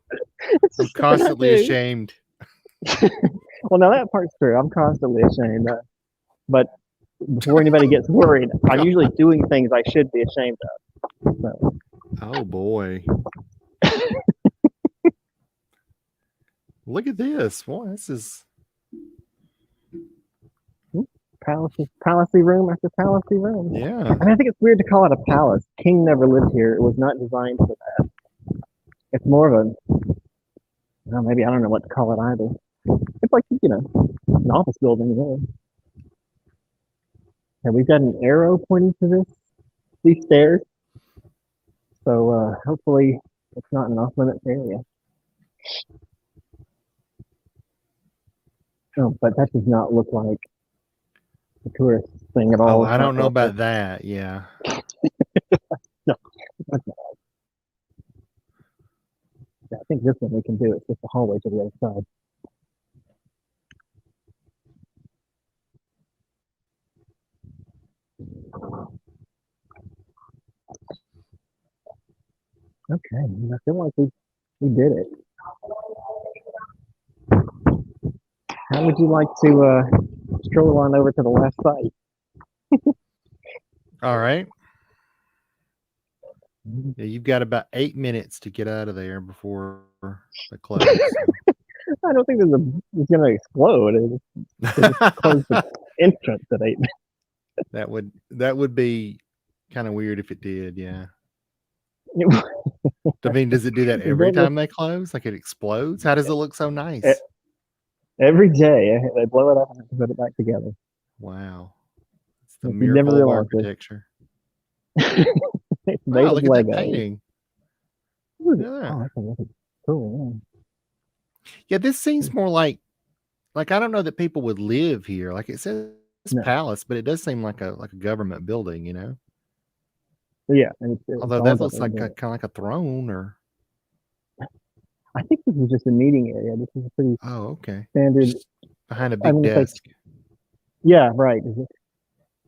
I'm constantly ashamed. Well, now that part's true. I'm constantly ashamed. But before anybody gets worried, I'm usually doing things I should be ashamed of. So. Oh boy! Look at this. Boy, this is Palacey room after palacey room. Yeah. I think it's weird to call it a palace. King never lived here. It was not designed for that. It's more of a, well, maybe I don't know what to call it either. It's like, an office building, really. And we've got an arrow pointing to these stairs. So hopefully it's not an off-limits area. Oh, but that does not look like a tourist thing at all. Oh, I don't know about that. Yeah. No. Okay. Yeah, I think this one we can do. It's just a hallway to the other side. Okay, I feel like we did it. How would you like to stroll on over to the last site? All right. Yeah, you've got about 8 minutes to get out of there before they close. I don't think it's going to explode. They just closed the entrance at 8. That would be kind of weird if it did. Yeah. I mean, does it do that every time they close? Like it explodes? How does it look so nice? Every day they blow it up and have to put it back together. Wow. It's the If you never miracle of realized architecture. It's made Wow, of look at that Lego. painting. Oh, that's really cool. Yeah, this seems more like I don't know that people would live here. Like it says palace, but it does seem like a government building, you know? Yeah, and it's Although that looks like kind of like a throne or I think this is just a meeting area. This is a pretty okay. standard Just behind a big desk. Yeah, right. Is it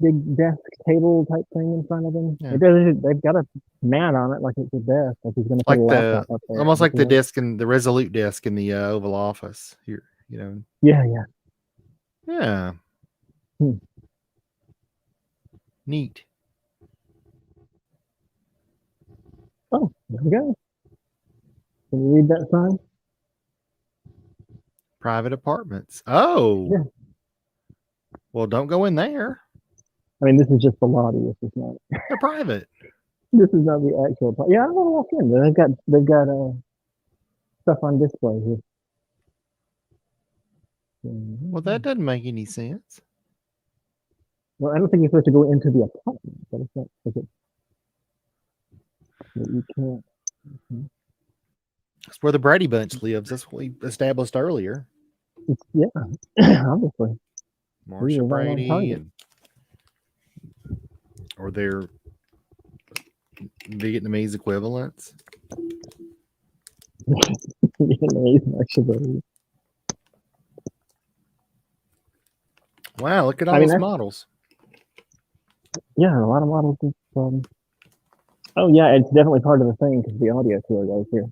big desk table type thing in front of him? Yeah. They've got a mat on it like it's a desk. Like he's going to put a laptop up there. Almost like the desk in the Resolute desk in the Oval Office here, you know. Yeah. Yeah. Neat. Oh, there we go. Can you read that sign? Private apartments. Oh. Yeah. Well, don't go in there. I mean, this is just the lobby. This is not. They're private. This is not the actual. Yeah, I want to walk in. They've got stuff on display here. Well, that doesn't make any sense. Well, I don't think you're supposed to go into the apartment, but it's not. You can't. That's where the Brady Bunch lives. That's what we established earlier. Yeah, obviously. Marsha Brady or their Vietnamese equivalents. Wow, look at all those models. Yeah, a lot of models. Oh yeah, it's definitely part of the thing because the audio tour goes here.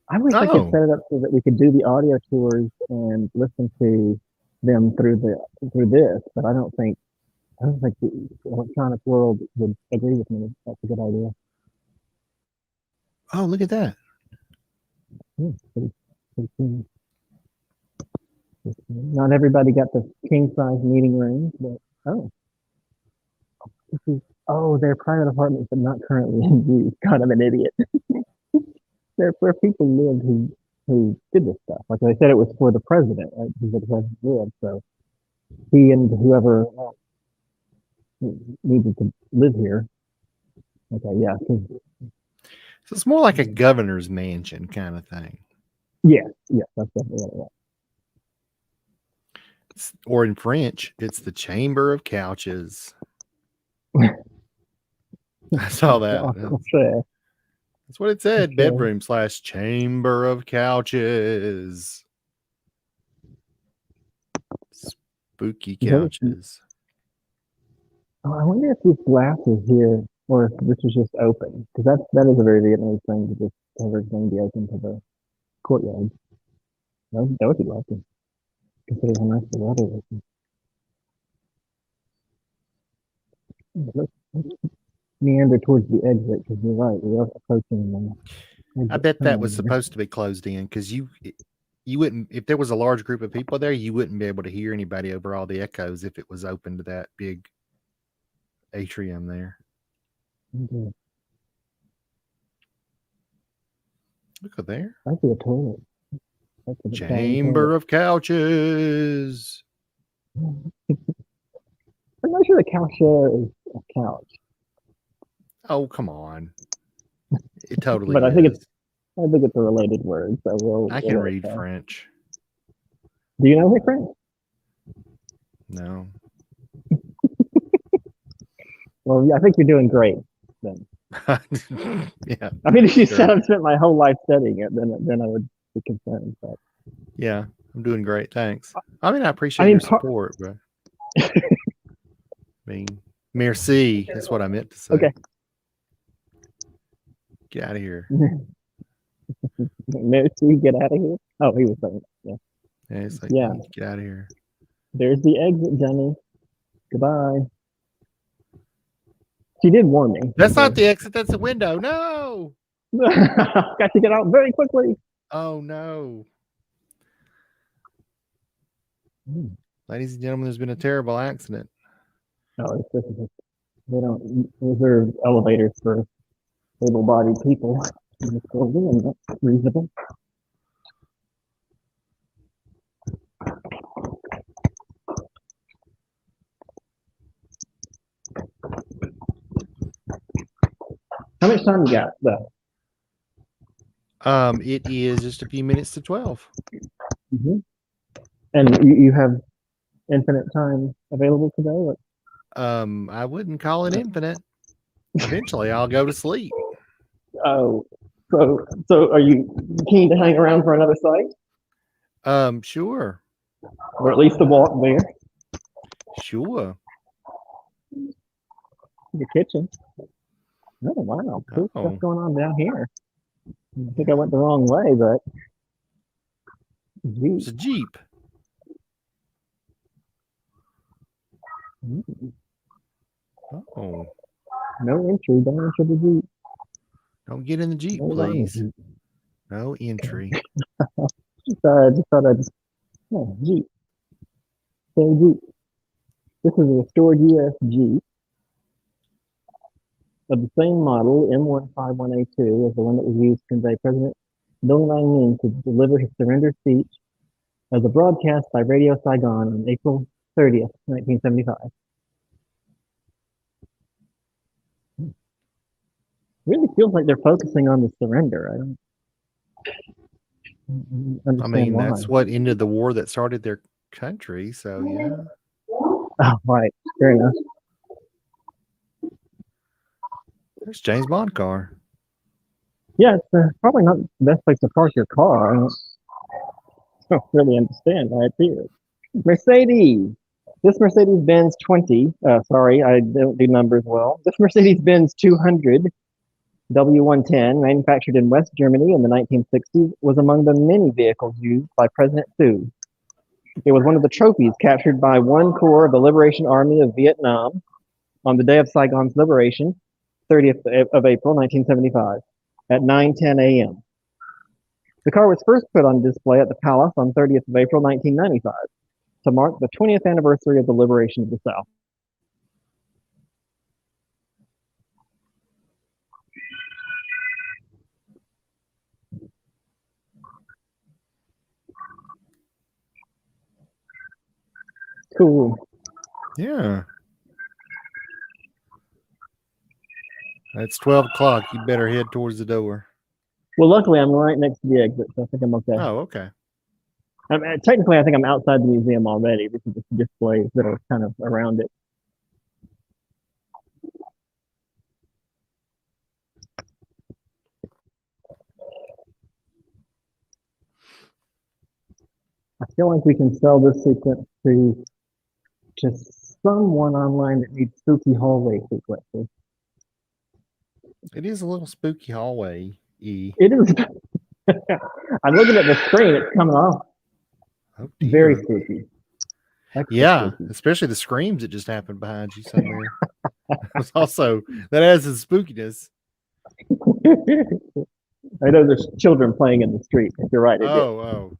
I wish I could set it up so that we could do the audio tours and listen to them through this, but I don't think the electronic world would agree with me. That's a good idea. Oh, look at that. Pretty cool. Not everybody got the king size meeting rooms, but they're private apartments, but not currently in use. God, I'm an idiot. They're where people lived who did this stuff. Like I said, it was for the president, right? Because the president lived, so he and whoever needed to live here. Okay, yeah. So it's more like a governor's mansion kind of thing. Yeah, that's definitely what it was. Or in French, it's the Chamber of Couches. I saw that. That's what it said. Bedroom / Chamber of Couches. Spooky couches. Oh, I wonder if these glasses here, or if this was just open, because that is a very Vietnamese thing to just have everything be open to the courtyard. That would be lovely, considering how nice the weather is. Let's meander towards the exit because you're right. We are approaching. I bet that was supposed to be closed in because you wouldn't, if there was a large group of people there, you wouldn't be able to hear anybody over all the echoes if it was open to that big atrium there. Okay. Look at there. I see a toilet. Chamber of Couches. I'm not sure the couch share is a couch. Oh, come on. It totally but is. I think it's a related word. So I can read French. Do you know French? No. Well, I think you're doing great then. Yeah. I mean, if you said I've spent my whole life studying it, then I would be concerned. But yeah, I'm doing great. Thanks. I mean, I appreciate your support, but I mean, merci. That's what I meant to say. Okay. Get out of here. Merci, get out of here. Oh, he was saying that. Yeah. It's like, get out of here. There's the exit, Johnny. Goodbye. She did warn me. That's not the exit. That's the window. No. Got to get out very quickly. Oh no. Mm. Ladies and gentlemen, there's been a terrible accident. No, they don't reserve elevators for able-bodied people in this building, and that's reasonable. How much time you got left? It is just a few minutes to 12. Mm-hmm. And you have infinite time available today? What? I wouldn't call it infinite. Eventually, I'll go to sleep. Oh, so are you keen to hang around for another site? Sure. Or at least a walk there? Sure. The kitchen. Oh, wow. Cool Oh. stuff going on down here. I think I went the wrong way, but. It's a Jeep. Mm. Oh. No entry. Don't enter the Jeep. Don't get in the Jeep, No please. No entry. Sorry, I just thought I'd. Oh, Jeep. Say Jeep. This is a restored US Jeep of the same model, M151A2, as the one that was used to convey President Dong Lai Min to deliver his surrender speech as a broadcast by Radio Saigon on April 30th, 1975. Really feels like they're focusing on the surrender. I don't understand why. That's what ended the war that started their country. So, yeah. Oh, right. Fair enough. There's James Bond car. Yeah, it's probably not the best place to park your car. I don't really understand why it's here. Mercedes. This Mercedes-Benz 20, sorry, I don't do numbers well. This Mercedes-Benz 200 W110, manufactured in West Germany in the 1960s, was among the many vehicles used by President Thieu. It was one of the trophies captured by one corps of the Liberation Army of Vietnam on the day of Saigon's liberation, 30th of April, 1975, at 9:10 a.m. The car was first put on display at the Palace on 30th of April, 1995, to mark the 20th anniversary of the liberation of the South. Cool. Yeah. It's 12 o'clock. You better head towards the door. Well, luckily, I'm right next to the exit, so I think I'm okay. Oh, okay. Technically, I think I'm outside the museum already because of the displays that are kind of around it. I feel like we can sell this sequence to someone online that needs spooky hallway sequences. It is a little spooky hallway. It is. I'm looking at the screen. It's coming off. Oh, dear. Very spooky. Yeah, spooky. especially the screams that just happened behind you somewhere. Also, that adds to the spookiness. I know there's children playing in the street. If you're right. Oh.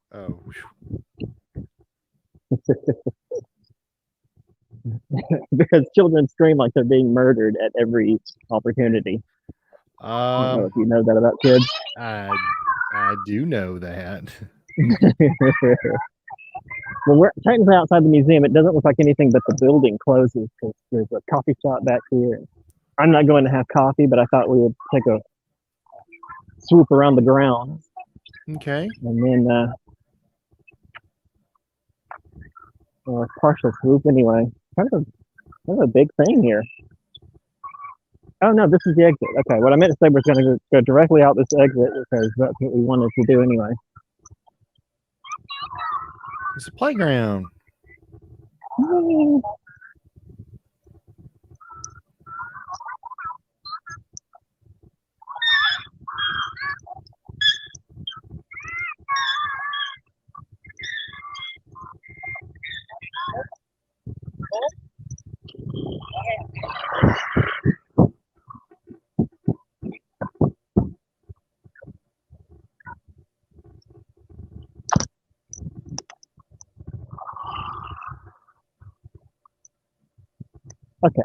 Because children scream like they're being murdered at every opportunity. I don't know if you know that about kids. I do know that. Well, we're technically outside the museum. It doesn't look like anything but the building closes because there's a coffee shop back here. I'm not going to have coffee, but I thought we would take a swoop around the grounds. Okay. And then partial swoop anyway. Kind of a big thing here. Oh no, this is the exit. Okay, what I meant to say was going to go directly out this exit because that's what we wanted to do anyway. It's a playground. Okay.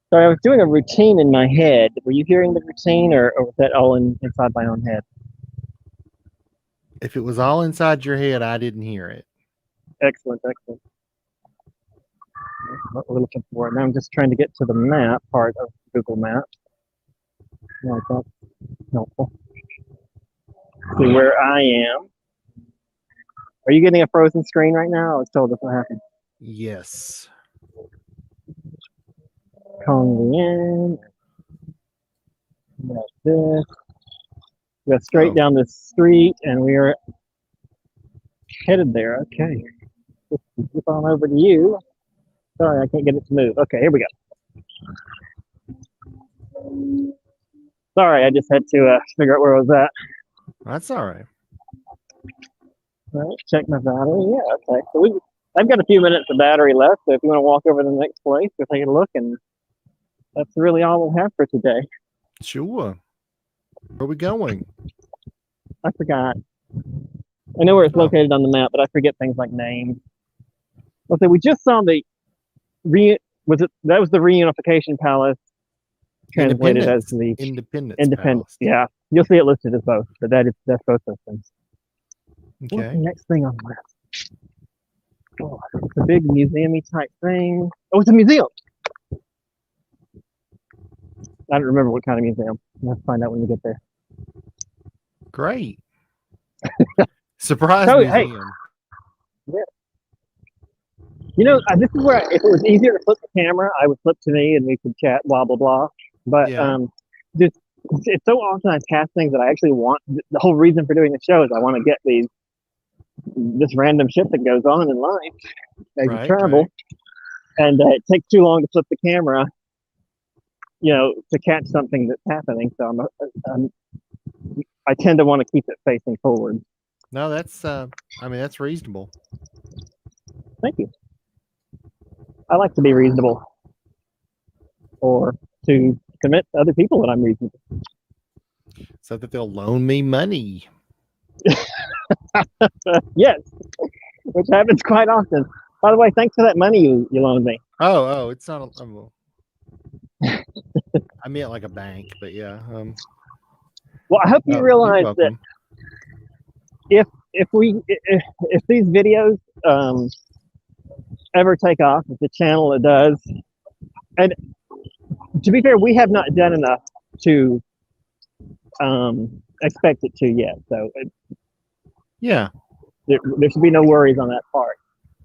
So I was doing a routine in my head. Were you hearing the routine, or was that all inside my own head? If it was all inside your head, I didn't hear it. Excellent, excellent. That's what we're looking for. Now I'm just trying to get to the map part of Google Maps. Yeah, that's helpful. See where I am. Are you getting a frozen screen right now? I was told this will happen. Yes. Calling in. Like this. We go straight down the street, and we are headed there. Okay. Just zip on over to you. Sorry, I can't get it to move. Okay, here we go. Sorry, I just had to figure out where I was at. That's all right. All right, check my battery. Yeah, okay. So I've got a few minutes of battery left, so if you want to walk over to the next place, we'll take a look, and that's really all we'll have for today. Sure. Where are we going? I forgot. I know where it's located on the map, but I forget things like names. Okay, we just saw the that was the Reunification Palace, translated as the Independence Palace. Palace. Yeah, you'll see it listed as both, but that's both those things. Okay. What's the next thing on the list? Oh, it's a big museum-y type thing. Oh, it's a museum. I don't remember what kind of museum. Let's find out when we get there. Great. Surprise So, museum. Hey, yeah. You know, this is where if it was easier to flip the camera, I would flip to me and we could chat, blah blah blah. But just it's so often I pass things that I actually want. The whole reason for doing the show is I want to get this random shit that goes on in life as you travel, and it takes too long to flip the camera, to catch something that's happening. So I tend to want to keep it facing forward. No, that's that's reasonable. Thank you. I like to be reasonable, or to commit to other people that I'm reasonable. So that they'll loan me money. Yes, which happens quite often. By the way, thanks for that money you loaned me. Oh, it's not. I meant like a bank, but yeah. Well, I hope you realize that if these videos ever take off, if the channel it does, and to be fair, we have not done enough to expect it to yet. So yeah, there should be no worries on that part.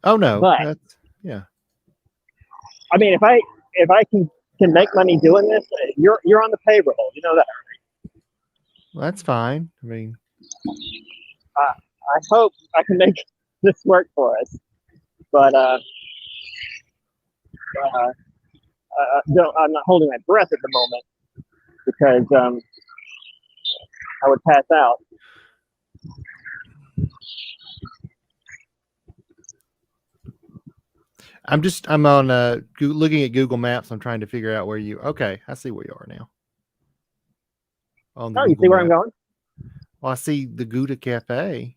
Oh no, but yeah. I mean, if I can make money doing this, you're on the payroll. You know that. Well, that's fine. I mean, I hope I can make this work for us, but I'm not holding my breath at the moment because I would pass out. I'm on looking at Google Maps. I'm trying to figure out where you. Okay, I see where you are now. On the Google you see where map. I'm going? Well, I see the Gouda Cafe.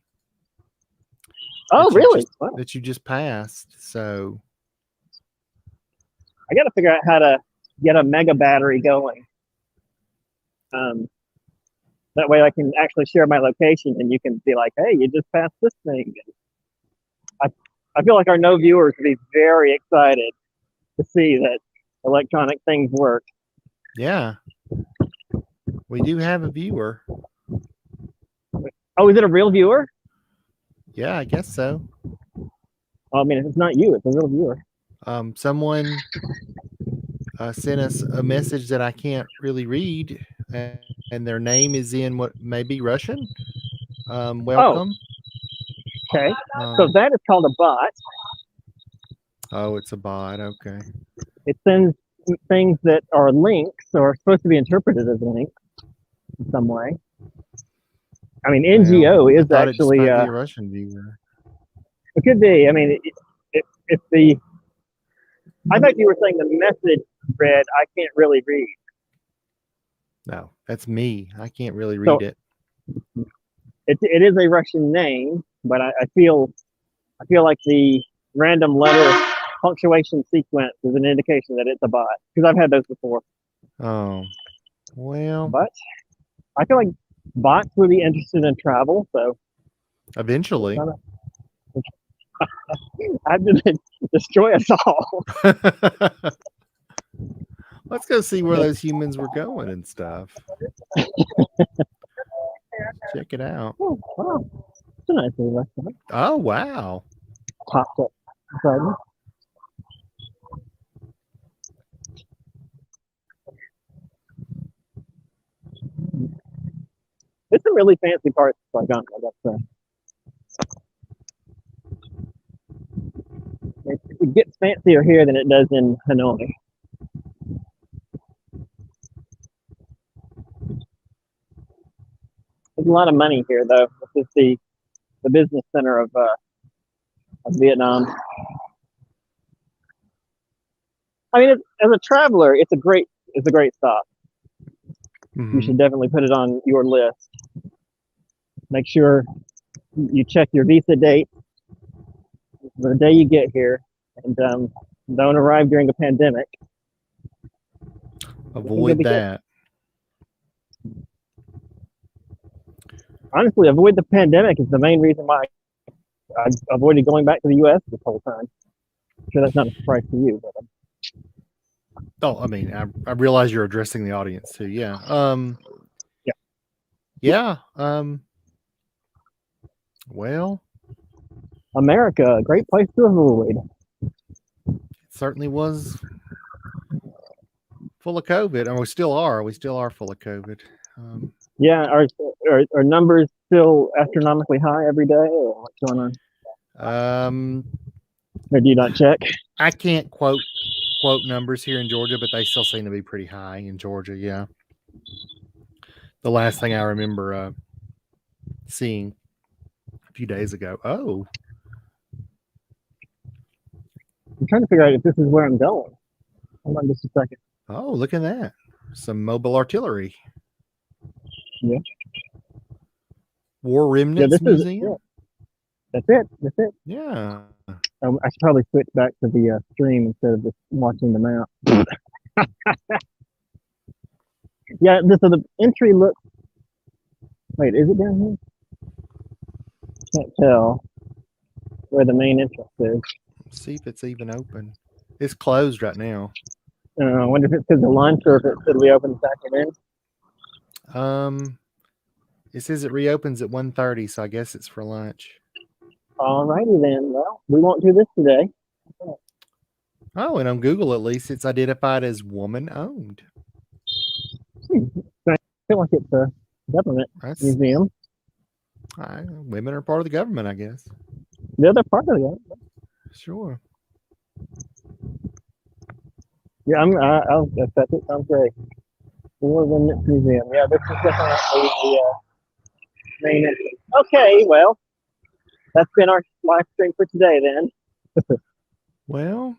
Oh, really? That you just passed. So I got to figure out how to get a mega battery going. That way I can actually share my location, and you can be like, "Hey, you just passed this thing." I feel like our no viewers would be very excited to see that electronic things work. Yeah, we do have a viewer. Oh, is it a real viewer? Yeah, I guess so. I mean, if it's not you, it's a real viewer. Someone sent us a message that I can't really read, and their name is in what may be Russian. Welcome. Oh. Okay, so that is called a bot. Oh, it's a bot. Okay. It sends things that are links or are supposed to be interpreted as links in some way. I mean, NGO is actually a Russian viewer. It could be. I mean, if the I thought you were saying the message read, I can't really read. No, that's me. I can't really read it. It is a Russian name, but I feel like the random letter punctuation sequence is an indication that it's a bot because I've had those before. Oh, well, But I feel like bots would be interested in travel, so eventually. I did destroy us all. Let's go see where those humans were going and stuff. Check it out. Oh, wow. It's a nice little restaurant. Oh, wow. Popped up beside me. It's some really fancy parts of Saigon, I gotta say. It gets fancier here than it does in Hanoi. There's a lot of money here, though. This is the business center of Vietnam. I mean, as a traveler, it's a great stop. Mhm. You should definitely put it on your list. Make sure you check your visa date the day you get here, and don't arrive during a pandemic. Avoid that. Honestly, avoid the pandemic is the main reason why I avoided going back to the U.S. this whole time. I'm sure that's not a surprise to you, but Oh, I mean, I realize you're addressing the audience too. Yeah. Yeah. Yeah. Well, America, a great place to avoid. it certainly was full of COVID, and we still are. We still are full of COVID. Yeah, are numbers still astronomically high every day, or what's going on? Or do you not check? I can't quote numbers here in Georgia, but they still seem to be pretty high in Georgia. Yeah. The last thing I remember seeing a few days ago. Oh, I'm trying to figure out if this is where I'm going. Hold on just a second. oh, look at that! Some mobile artillery. Yeah. War Remnants Museum. That's it. That's it. Yeah. I should probably switch back to the stream instead of just watching the map. Yeah, so the entry looks. Wait, is it down here? Can't tell where the main entrance is. Let's see if it's even open. It's closed right now. I wonder if it's because of lunch or if it's going to be open this afternoon. It says it reopens at 1:30, so I guess it's for lunch. Alrighty then. Well, we won't do this today. Oh, and on Google at least it's identified as woman-owned. I feel like it's a government museum. Women are part of the government, I guess. Yeah, they're part of the government. Sure. Yeah, I'll accept it. Sounds great. War Remnants Museum. Yeah, this is definitely the main entrance. Okay, well, that's been our live stream for today then. Well,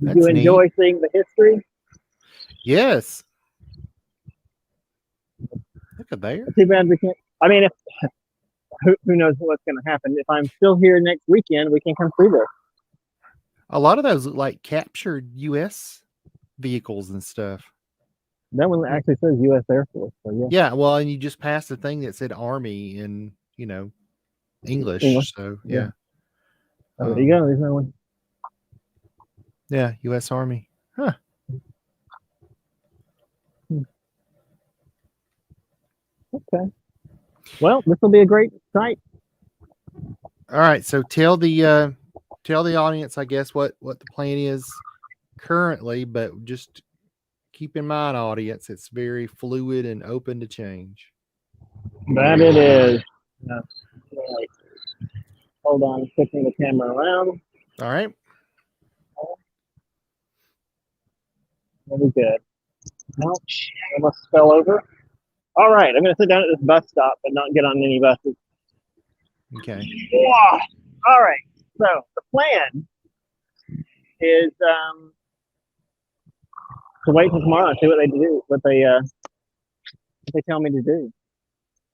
did you enjoy seeing the history? Yes. Look at there. Too bad we can't. I mean, if who knows what's going to happen? If I'm still here next weekend, we can come through there. A lot of those look like captured U.S. vehicles and stuff. That one actually says U.S. Air Force. So yeah. Yeah, well, and you just passed a thing that said Army in, English. So yeah. Oh, there you go. There's no one. Yeah, U.S. Army. Huh. Okay. Well, this will be a great site. All right, so tell the audience, I guess, what the plan is currently, but just keep in mind, audience, it's very fluid and open to change. That it is. Right. Hold on, flipping the camera around. All right. Very good. Ouch, I almost fell over. All right, I'm going to sit down at this bus stop, but not get on any buses. Okay. Wow. All right, so the plan is to wait till tomorrow and see what they do, what they tell me to do.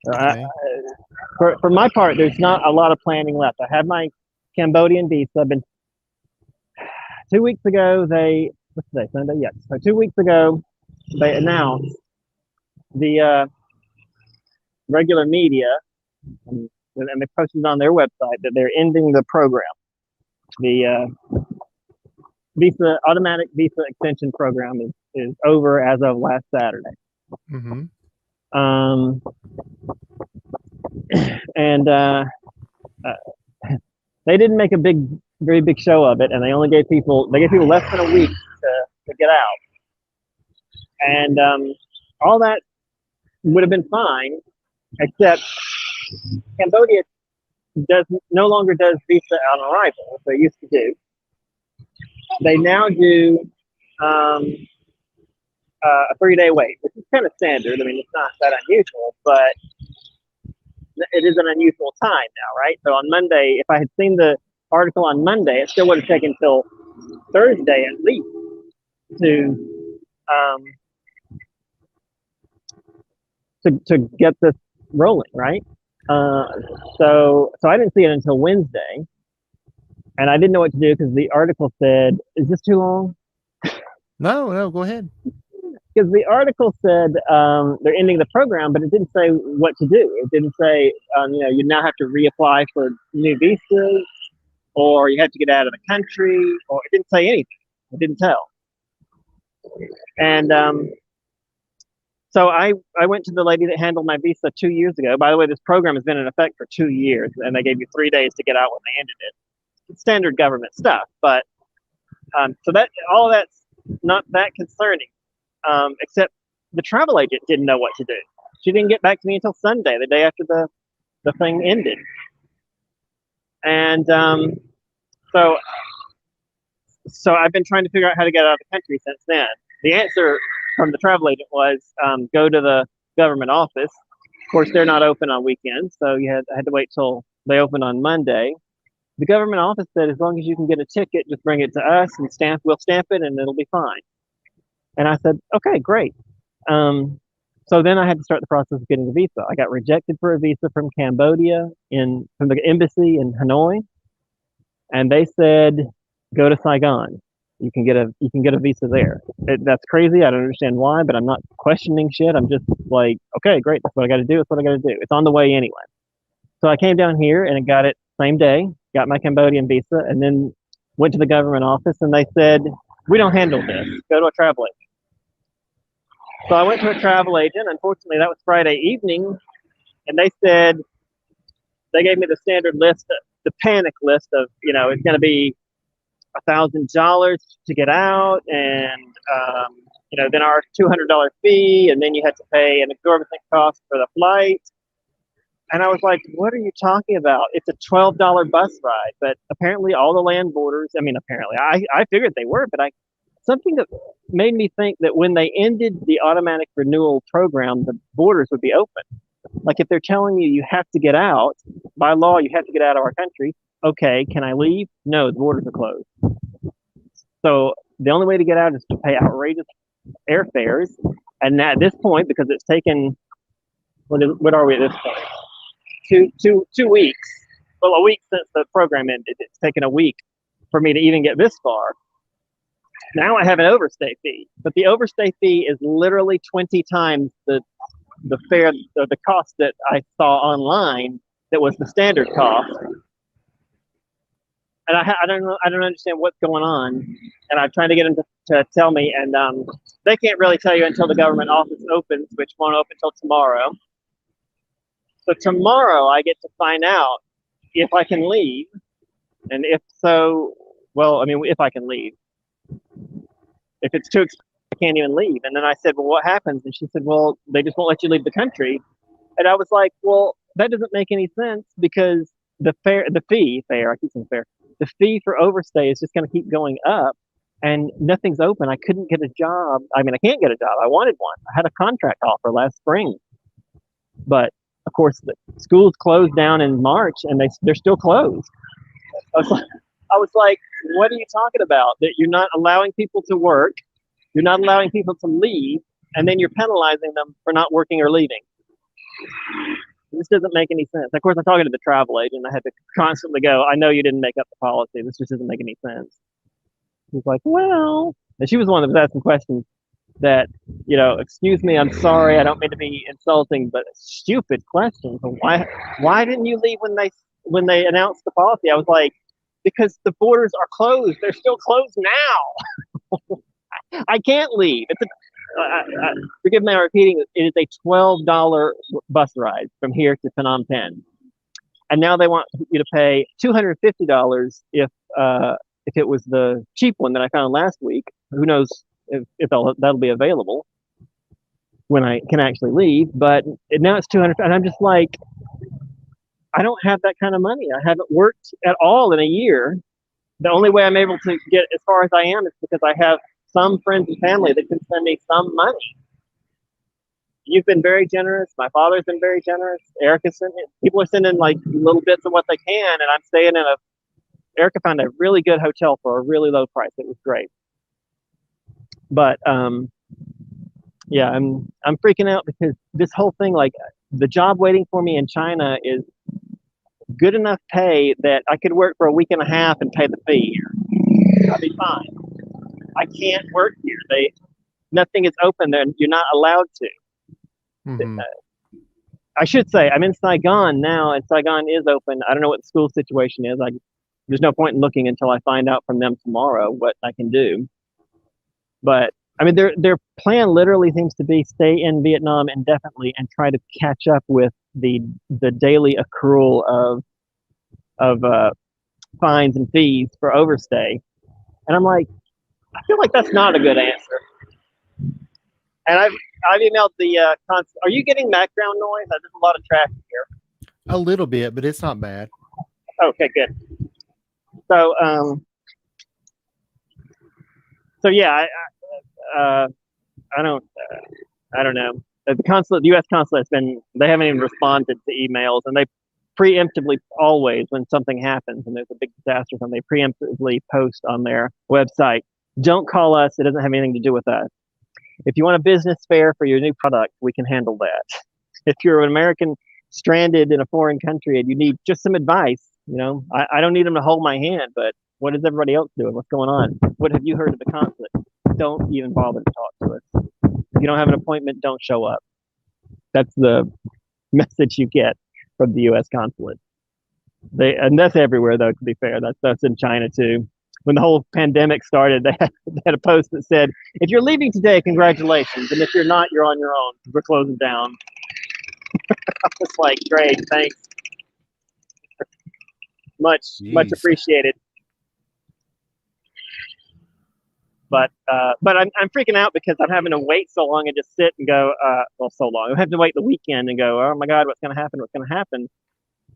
Okay. For my part, there's not a lot of planning left. I have my Cambodian visa. I've been 2 weeks ago. What's today? Sunday. Yes. So 2 weeks ago, they announced the regular media, and they posted on their website that they're ending the program. The visa automatic visa extension program is over as of last Saturday. Mm-hmm. And they didn't make a very big show of it, and they gave people less than a week to get out, and all that would have been fine, except Cambodia no longer does visa on arrival, as they used to do. They now do a 3-day wait, which is kind of standard. I mean, it's not that unusual, but it is an unusual time now, right? So on Monday, if I had seen the article on Monday, it still would have taken till Thursday at least to get this rolling, right? So I didn't see it until Wednesday, and I didn't know what to do because the article said, "Is this too long?" No, go ahead. Because the article said they're ending the program, but it didn't say what to do. It didn't say, you now have to reapply for new visas, or you have to get out of the country, or it didn't say anything. It didn't tell. And so I went to the lady that handled my visa 2 years ago. By the way, this program has been in effect for 2 years, and they gave you 3 days to get out when they ended it. It's standard government stuff, but so that all of that's not that concerning. Except the travel agent didn't know what to do. She didn't get back to me until Sunday, the day after the thing ended. And so I've been trying to figure out how to get out of the country since then. The answer from the travel agent was go to the government office. Of course, they're not open on weekends, so I had to wait till they opened on Monday. The government office said, as long as you can get a ticket, just bring it to us and we'll stamp it and it'll be fine. And I said, okay, great. So then I had to start the process of getting a visa. I got rejected for a visa from Cambodia from the embassy in Hanoi, and they said, go to Saigon. You can get a visa there. That's crazy. I don't understand why, but I'm not questioning shit. I'm just like, okay, great. That's what I got to do. That's what I got to do. It's on the way anyway. So I came down here and got it same day. Got my Cambodian visa, and then went to the government office, and they said, we don't handle this. Go to a travel agent. So I went to a travel agent. Unfortunately, that was Friday evening, and they gave me the standard list, the panic list of, it's going to be $1,000 to get out, and then our $200 fee, and then you had to pay an exorbitant cost for the flight. And I was like, what are you talking about? It's a $12 bus ride. But apparently all the land borders, I figured they were, but something that made me think that when they ended the automatic renewal program, the borders would be open. Like if they're telling you have to get out, by law, you have to get out of our country. Okay, can I leave? No, the borders are closed. So the only way to get out is to pay outrageous airfares. And at this point, because it's taken, what are we at this point? 2 weeks. Well, a week since the program ended. It's taken a week for me to even get this far. Now I have an overstay fee, but the overstay fee is literally 20 times the fare, the cost that I saw online that was the standard cost. And I don't understand what's going on. And I'm trying to get them to tell me, and they can't really tell you until the government office opens, which won't open until tomorrow. So tomorrow I get to find out if I can leave, and if so, if I can leave. If it's too expensive, I can't even leave. And then I said, well, what happens? And she said, well, they just won't let you leave the country. And I was like, well, that doesn't make any sense, because the fee for overstay is just going to keep going up, and nothing's open. I couldn't get a job. I can't get a job. I wanted one. I had a contract offer last spring, but of course the schools closed down in March, and they're still closed. I was like, what are you talking about? That you're not allowing people to work, you're not allowing people to leave, and then you're penalizing them for not working or leaving. This doesn't make any sense. Of course, I'm talking to the travel agent. I had to constantly go, I know you didn't make up the policy. This just doesn't make any sense. He's like, well, and she was the one that was asking questions that, excuse me, I'm sorry, I don't mean to be insulting, but stupid questions. Why didn't you leave when they announced the policy? I was like, because the borders are closed. They're still closed now. I can't leave. Forgive me, I'm repeating. It is a $12 bus ride from here to Phnom Penh, and now they want you to pay $250 if it was the cheap one that I found last week. Who knows if that'll be available when I can actually leave? But now it's 200, and I'm just like, I don't have that kind of money. I haven't worked at all in a year. The only way I'm able to get as far as I am is because I have some friends and family that can send me some money. You've been very generous. My father's been very generous. Erica people are sending like little bits of what they can, and I'm staying in Erica found a really good hotel for a really low price. It was great. But yeah, I'm freaking out because this whole thing, like the job waiting for me in China is good enough pay that I could work for a week and a half and pay the fee here. I'll be fine. I can't work here. Nothing is open there, and you're not allowed to. Mm-hmm. I should say I'm in Saigon now, and Saigon is open. I don't know what the school situation is. There's no point in looking until I find out from them tomorrow what I can do. But I mean, their plan literally seems to be stay in Vietnam indefinitely and try to catch up with the daily accrual of fines and fees for overstay. And I'm like, I feel like that's not a good answer. And I've emailed the are you getting background noise? There's a lot of traffic here. A little bit, but it's not bad. Okay, good. So yeah, I don't know. The consulate, the U.S. consulate they haven't even responded to emails, and they preemptively always, when something happens and there's a big disaster, they preemptively post on their website, don't call us. It doesn't have anything to do with us. If you want a business fair for your new product, we can handle that. If you're an American stranded in a foreign country and you need just some advice, I don't need them to hold my hand, but what is everybody else doing? What's going on? What have you heard of the consulate? Don't even bother to talk to us. If you don't have an appointment, don't show up. That's the message you get from the U.S. consulate. And that's everywhere, though, to be fair. That's in China, too. When the whole pandemic started, they had a post that said, if you're leaving today, congratulations. And if you're not, you're on your own. We're closing down. I was like, great, thanks. Much appreciated. But I'm freaking out because I'm having to wait so long and just sit and go, so long. I have to wait the weekend and go, oh my God, what's going to happen? What's going to happen?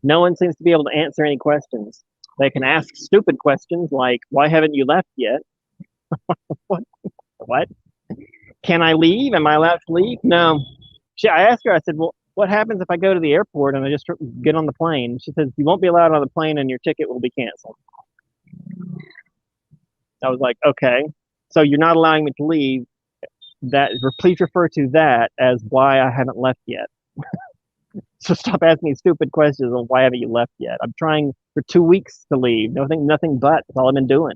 No one seems to be able to answer any questions. They can ask stupid questions like, why haven't you left yet? What? Can I leave? Am I allowed to leave? No. I asked her, I said, well, what happens if I go to the airport and I just get on the plane? She says, you won't be allowed on the plane and your ticket will be canceled. I was like, okay, so you're not allowing me to leave. Please refer to that as why I haven't left yet. So stop asking me stupid questions on why haven't you left yet. I'm trying for 2 weeks to leave. Nothing but. That's all I've been doing.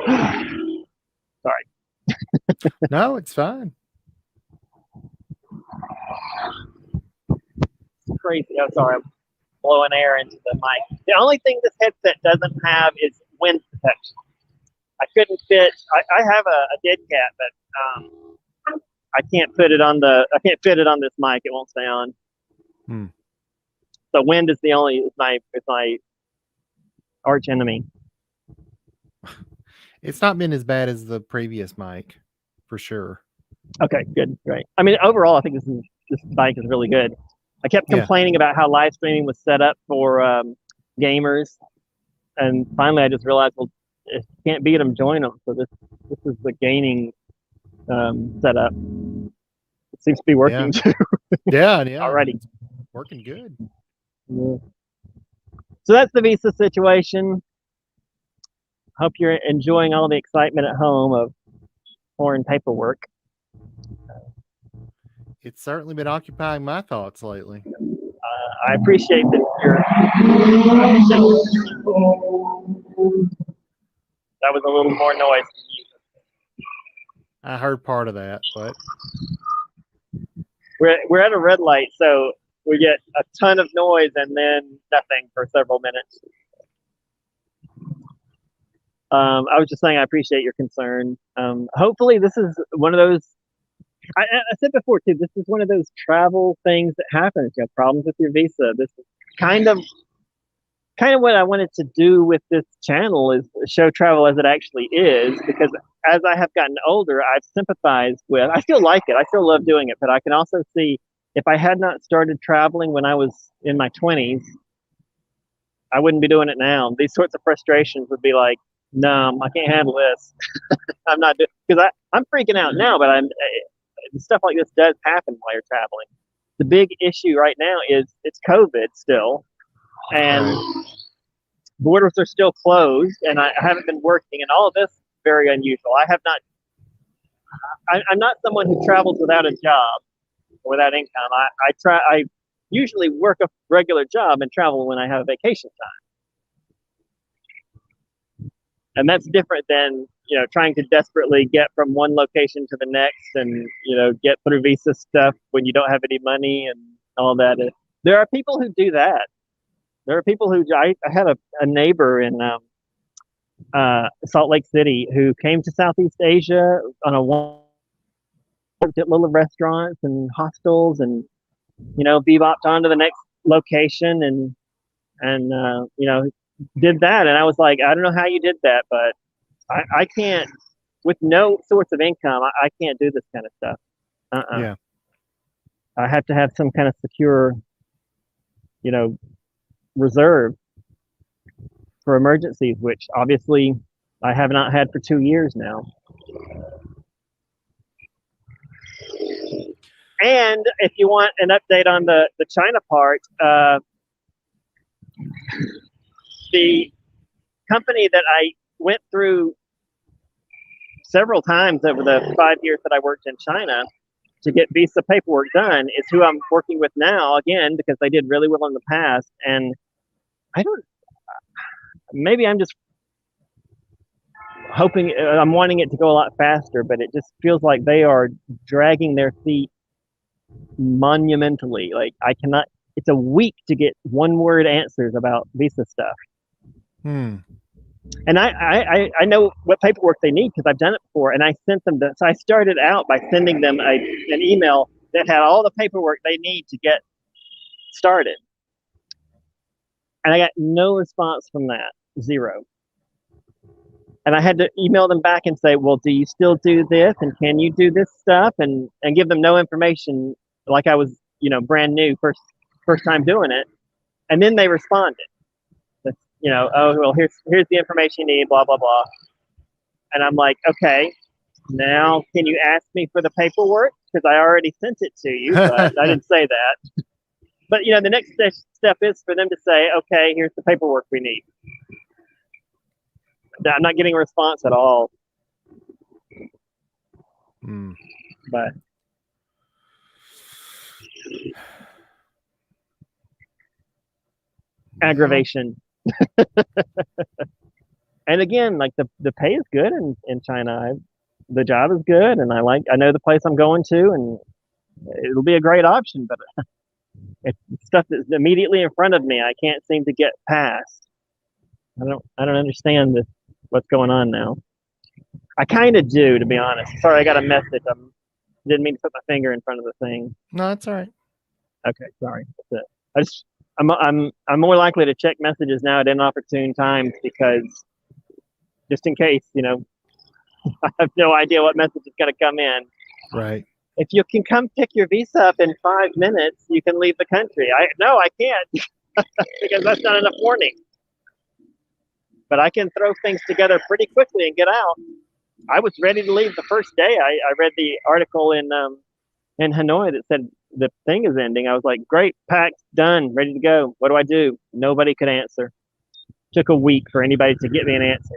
Sorry. No, it's fine. It's crazy. I'm sorry. I'm blowing air into the mic. The only thing this headset doesn't have is wind protection. I couldn't fit. I have a dead cat, but I can't fit it on this mic. It won't stay on. So wind is my arch enemy. It's not been as bad as the previous mic, for sure. Okay, good, great. I mean, overall, I think this mic is really good. I kept complaining about how live streaming was set up for gamers, and finally, I just realized, well, if you can't beat them, join them. So this is the gaming setup. It seems to be working too. Yeah. Already it's working good. Yeah. So that's the visa situation. Hope you're enjoying all the excitement at home of foreign paperwork. it's certainly been occupying my thoughts lately. I appreciate that that was a little more noise. I heard part of that, but We're at a red light, so we get a ton of noise and then nothing for several minutes. I was just saying I appreciate your concern. Hopefully this is one of those, I said before too, this is one of those travel things that happens. You have problems with your visa. This is kind of what I wanted to do with this channel, is show travel as it actually is, because as I have gotten older, I've sympathized with, I still like it. I still love doing it, but I can also see if I had not started traveling when I was in my 20s, I wouldn't be doing it now. These sorts of frustrations would be like, no, I can't handle this. I'm not doing, because I'm freaking out now, but stuff like this does happen while you're traveling. The big issue right now is it's COVID still, and borders are still closed, and I haven't been working, and all of this is very unusual. I'm not someone who travels without a job or without income. I usually work a regular job and travel when I have vacation time. And that's different than, trying to desperately get from one location to the next and, get through visa stuff when you don't have any money and all that. There are people who do that. There are people who, I had a neighbor in Salt Lake City who came to Southeast Asia on worked at little restaurants and hostels and, bebopped on to the next location and did that. And I was like, I don't know how you did that, but I can't, with no source of income, I can't do this kind of stuff. Yeah. I have to have some kind of secure, reserve for emergencies, which obviously I have not had for 2 years now. And if you want an update on the China part, the company that I went through several times over the 5 years that I worked in China to get visa paperwork done is who I'm working with now, again, because they did really well in the past. And maybe I'm just hoping, I'm wanting it to go a lot faster, but it just feels like they are dragging their feet monumentally. Like it's a week to get one word answers about visa stuff. And I know what paperwork they need because I've done it before, and I sent them so I started out by sending them an email that had all the paperwork they need to get started. And I got no response from that, zero. And I had to email them back and say, well, do you still do this? And can you do this stuff? And give them no information, like I was, brand new, first time doing it. And then they responded. Oh, well, here's the information you need, blah, blah, blah. And I'm like, okay, now can you ask me for the paperwork? Because I already sent it to you, but I didn't say that. But, the next step is for them to say, okay, here's the paperwork we need. I'm not getting a response at all. But aggravation. And again, like the pay is good in China. The job is good, and I know the place I'm going to, and it'll be a great option. But it's stuff that's immediately in front of me. I can't seem to get past. I don't understand what's going on now. I kind of do, to be honest. Sorry, I got a message. I didn't mean to put my finger in front of the thing. No, that's all right. Okay, sorry. That's it. I'm more likely to check messages now at inopportune times because just in case, I have no idea what message is going to come in. Right. If you can come pick your visa up in 5 minutes, you can leave the country. No, I can't because that's not enough warning. But I can throw things together pretty quickly and get out. I was ready to leave the first day. I read the article in Hanoi that said the thing is ending. I was like, great, packed, done, ready to go. What do I do? Nobody could answer. Took a week for anybody to get me an answer.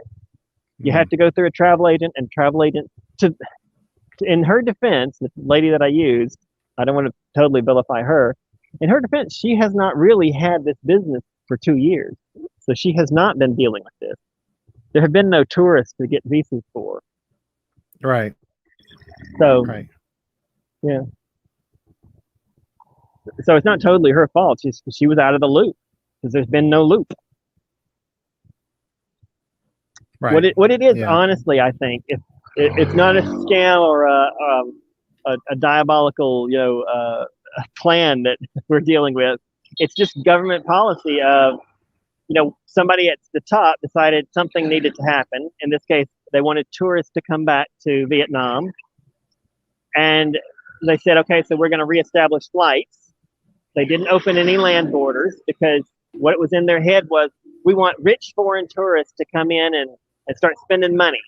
You have to go through a travel agent, and travel agent in her defense, the lady that I used, I don't want to totally vilify her. In her defense, she has not really had this business for 2 years. So she has not been dealing with this. There have been no tourists to get visas for. Right. So, Right. yeah. So it's not totally her fault. She was out of the loop because there's been no loop. Right. What it is, Yeah. honestly, I think, if it's not a scam or a diabolical, plan that we're dealing with. It's just government policy of, somebody at the top decided something needed to happen. In this case, they wanted tourists to come back to Vietnam, and they said, okay, so we're going to reestablish flights. They didn't open any land borders because what was in their head was, we want rich foreign tourists to come in and start spending money.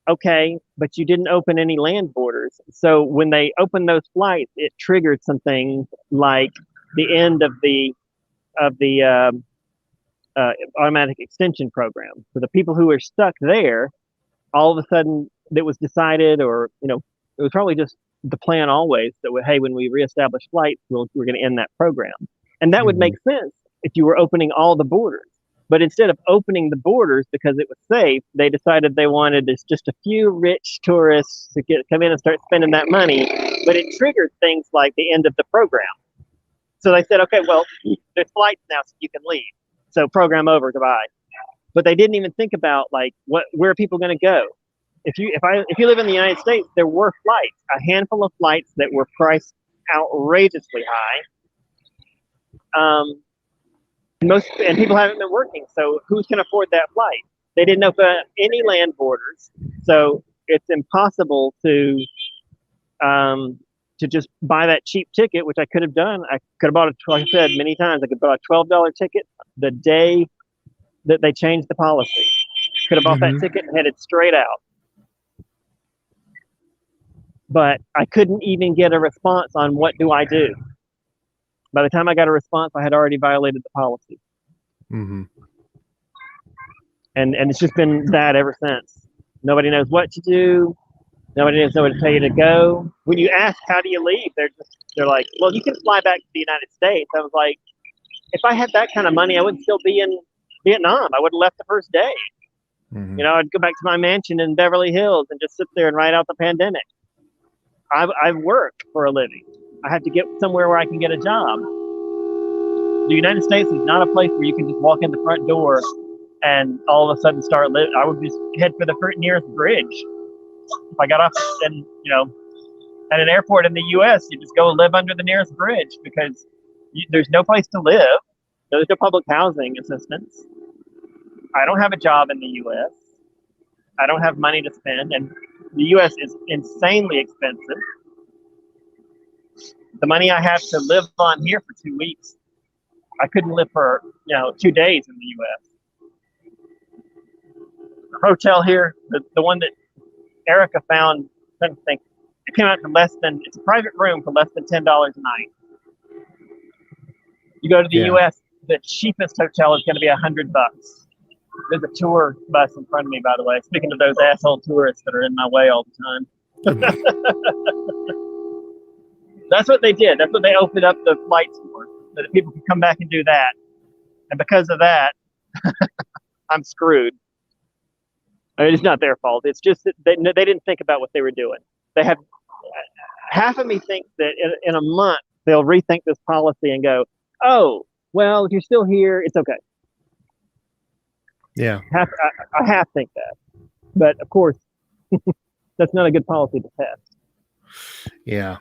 Okay, but you didn't open any land borders. So when they opened those flights, it triggered some things like the end of the automatic extension program. So the people who were stuck there, all of a sudden it was decided, or it was probably just the plan always that, hey, when we reestablish flights, we're going to end that program, and that would make sense if you were opening all the borders. But instead of opening the borders because it was safe, they decided they wanted just a few rich tourists to come in and start spending that money. But it triggered things like the end of the program. So they said, okay, well, there's flights now, so you can leave. So program over, goodbye. But they didn't even think about where are people going to go. If you live in the United States, there were flights, a handful of flights that were priced outrageously high. And people haven't been working, so who's going to afford that flight? They didn't open any land borders, so it's impossible to just buy that cheap ticket, which I could have done. I could have bought like I said many times, I could buy a $12 ticket the day that they changed the policy. Could have bought that ticket and headed straight out. But I couldn't even get a response on what do I do. By the time I got a response, I had already violated the policy. And it's just been that ever since. Nobody knows what to do. Nobody knows where to tell you to go. When you ask, how do you leave? They're like, well, you can fly back to the United States. I was like, if I had that kind of money, I would still be in Vietnam. I would have left the first day. I'd go back to my mansion in Beverly Hills and just sit there and ride out the pandemic. I work for a living. I have to get somewhere where I can get a job. The United States is not a place where you can just walk in the front door and all of a sudden start living. I would just head for the nearest bridge. If I got off and at an airport in the U.S., you just go live under the nearest bridge because there's no place to live. There's no public housing assistance. I don't have a job in the U.S. I don't have money to spend, and the U.S. is insanely expensive. The money I have to live on here for 2 weeks, I couldn't live for 2 days in the U.S. The hotel here, the one that Erica found, I think it came out to it's a private room for less than $10 a night. You go to the U.S., the cheapest hotel is going to be $100. There's a tour bus in front of me, by the way. Speaking of those asshole tourists that are in my way all the time. That's what they did. That's what they opened up the flights for, so that people could come back and do that. And because of that, I'm screwed. I mean, it's not their fault. It's just that they didn't think about what they were doing. They have half of me thinks that in a month they'll rethink this policy and go, oh, well, if you're still here, it's okay. Yeah. I half think that. But of course, that's not a good policy to test. Yeah.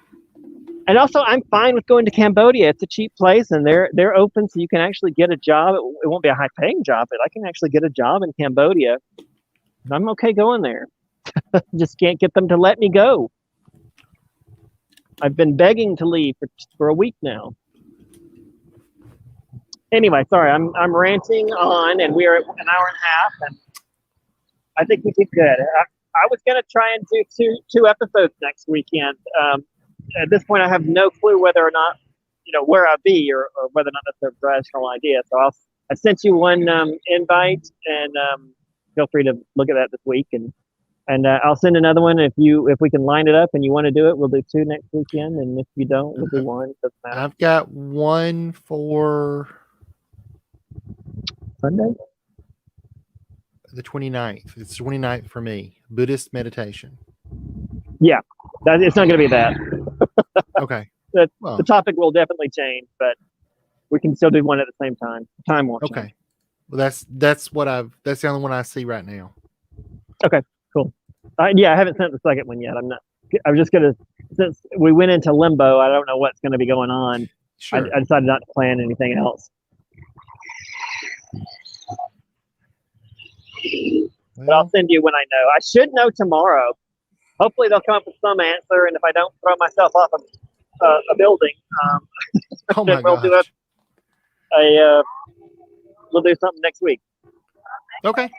And also, I'm fine with going to Cambodia. It's a cheap place, and they're open, so you can actually get a job. It won't be a high-paying job, but I can actually get a job in Cambodia. I'm okay going there. Just can't get them to let me go. I've been begging to leave for a week now. Anyway, sorry, I'm ranting on, and we are at an hour and a half, and I think we did good. I was going to try and do two episodes next weekend. At this point, I have no clue whether or not, where I'll be, or whether or not that's a rational idea. So I sent you one invite, and feel free to look at that this week and And I'll send another one if we can line it up and you want to do it. We'll do 2 next weekend, and if you don't, we'll do 1. Doesn't matter. I've got one for Sunday. the 29th. It's 29th for me. Buddhist meditation. Yeah, it's not going to be that. Okay. The topic will definitely change, but we can still do one at the same time. Time won't change. Okay. Well, that's the only one I see right now. Okay, cool. I haven't sent the second one yet. I'm just gonna, since we went into limbo, I don't know what's going to be going on. Sure. I decided not to plan anything else. Well, but I'll send you when I know. I should know tomorrow. Hopefully they'll come up with some answer, and if I don't throw myself off a building, oh then my we'll gosh. we'll do something next week. Okay.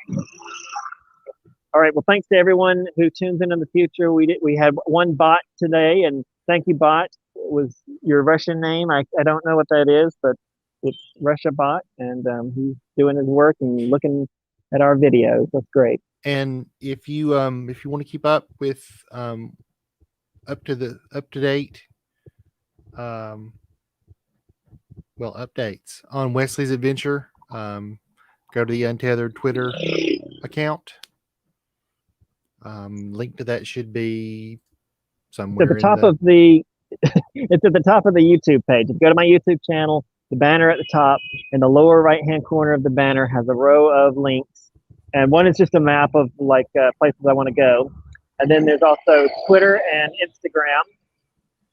All right. Well, thanks to everyone who tunes in the future. We had one bot today, and thank you, bot. It was your Russian name. I don't know what that is, but it's Russia bot, and he's doing his work and looking at our videos. That's great. And if you want to keep up with up to date updates on Wesley's adventure, go to the Untethered Twitter account. Link to that should be somewhere at the top of the it's at the top of the YouTube page. If you go to my YouTube channel, the banner at the top in the lower right hand corner of the banner has a row of links, and one is just a map of places I want to go, and then there's also Twitter and Instagram.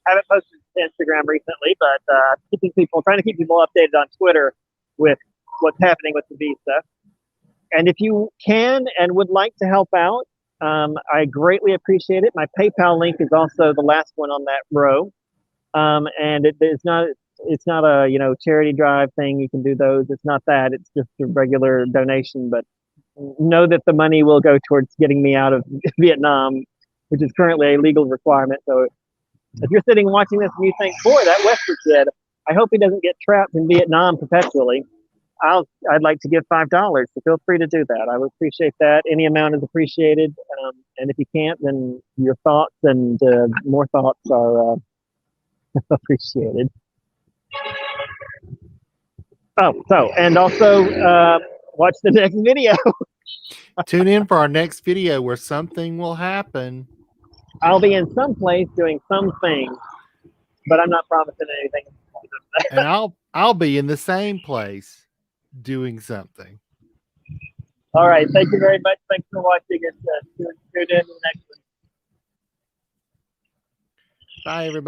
I haven't posted to Instagram recently, but trying to keep people updated on Twitter with what's happening with the visa. And if you can and would like to help out, I greatly appreciate it. My PayPal link is also the last one on that row, and it's not a charity drive thing. You can do those. It's not that. It's just a regular donation. But know that the money will go towards getting me out of Vietnam, which is currently a legal requirement. So if you're sitting watching this and you think, boy, that Western kid, I hope he doesn't get trapped in Vietnam perpetually, I'd like to give $5. So feel free to do that. I would appreciate that. Any amount is appreciated. And if you can't, then your thoughts and more thoughts are appreciated. And also watch the next video. Tune in for our next video where something will happen. I'll be in some place doing something, but I'm not promising anything. And I'll be in the same place doing something. All right. Thank you very much. Thanks for watching, and tune in to the next one. Bye, everybody.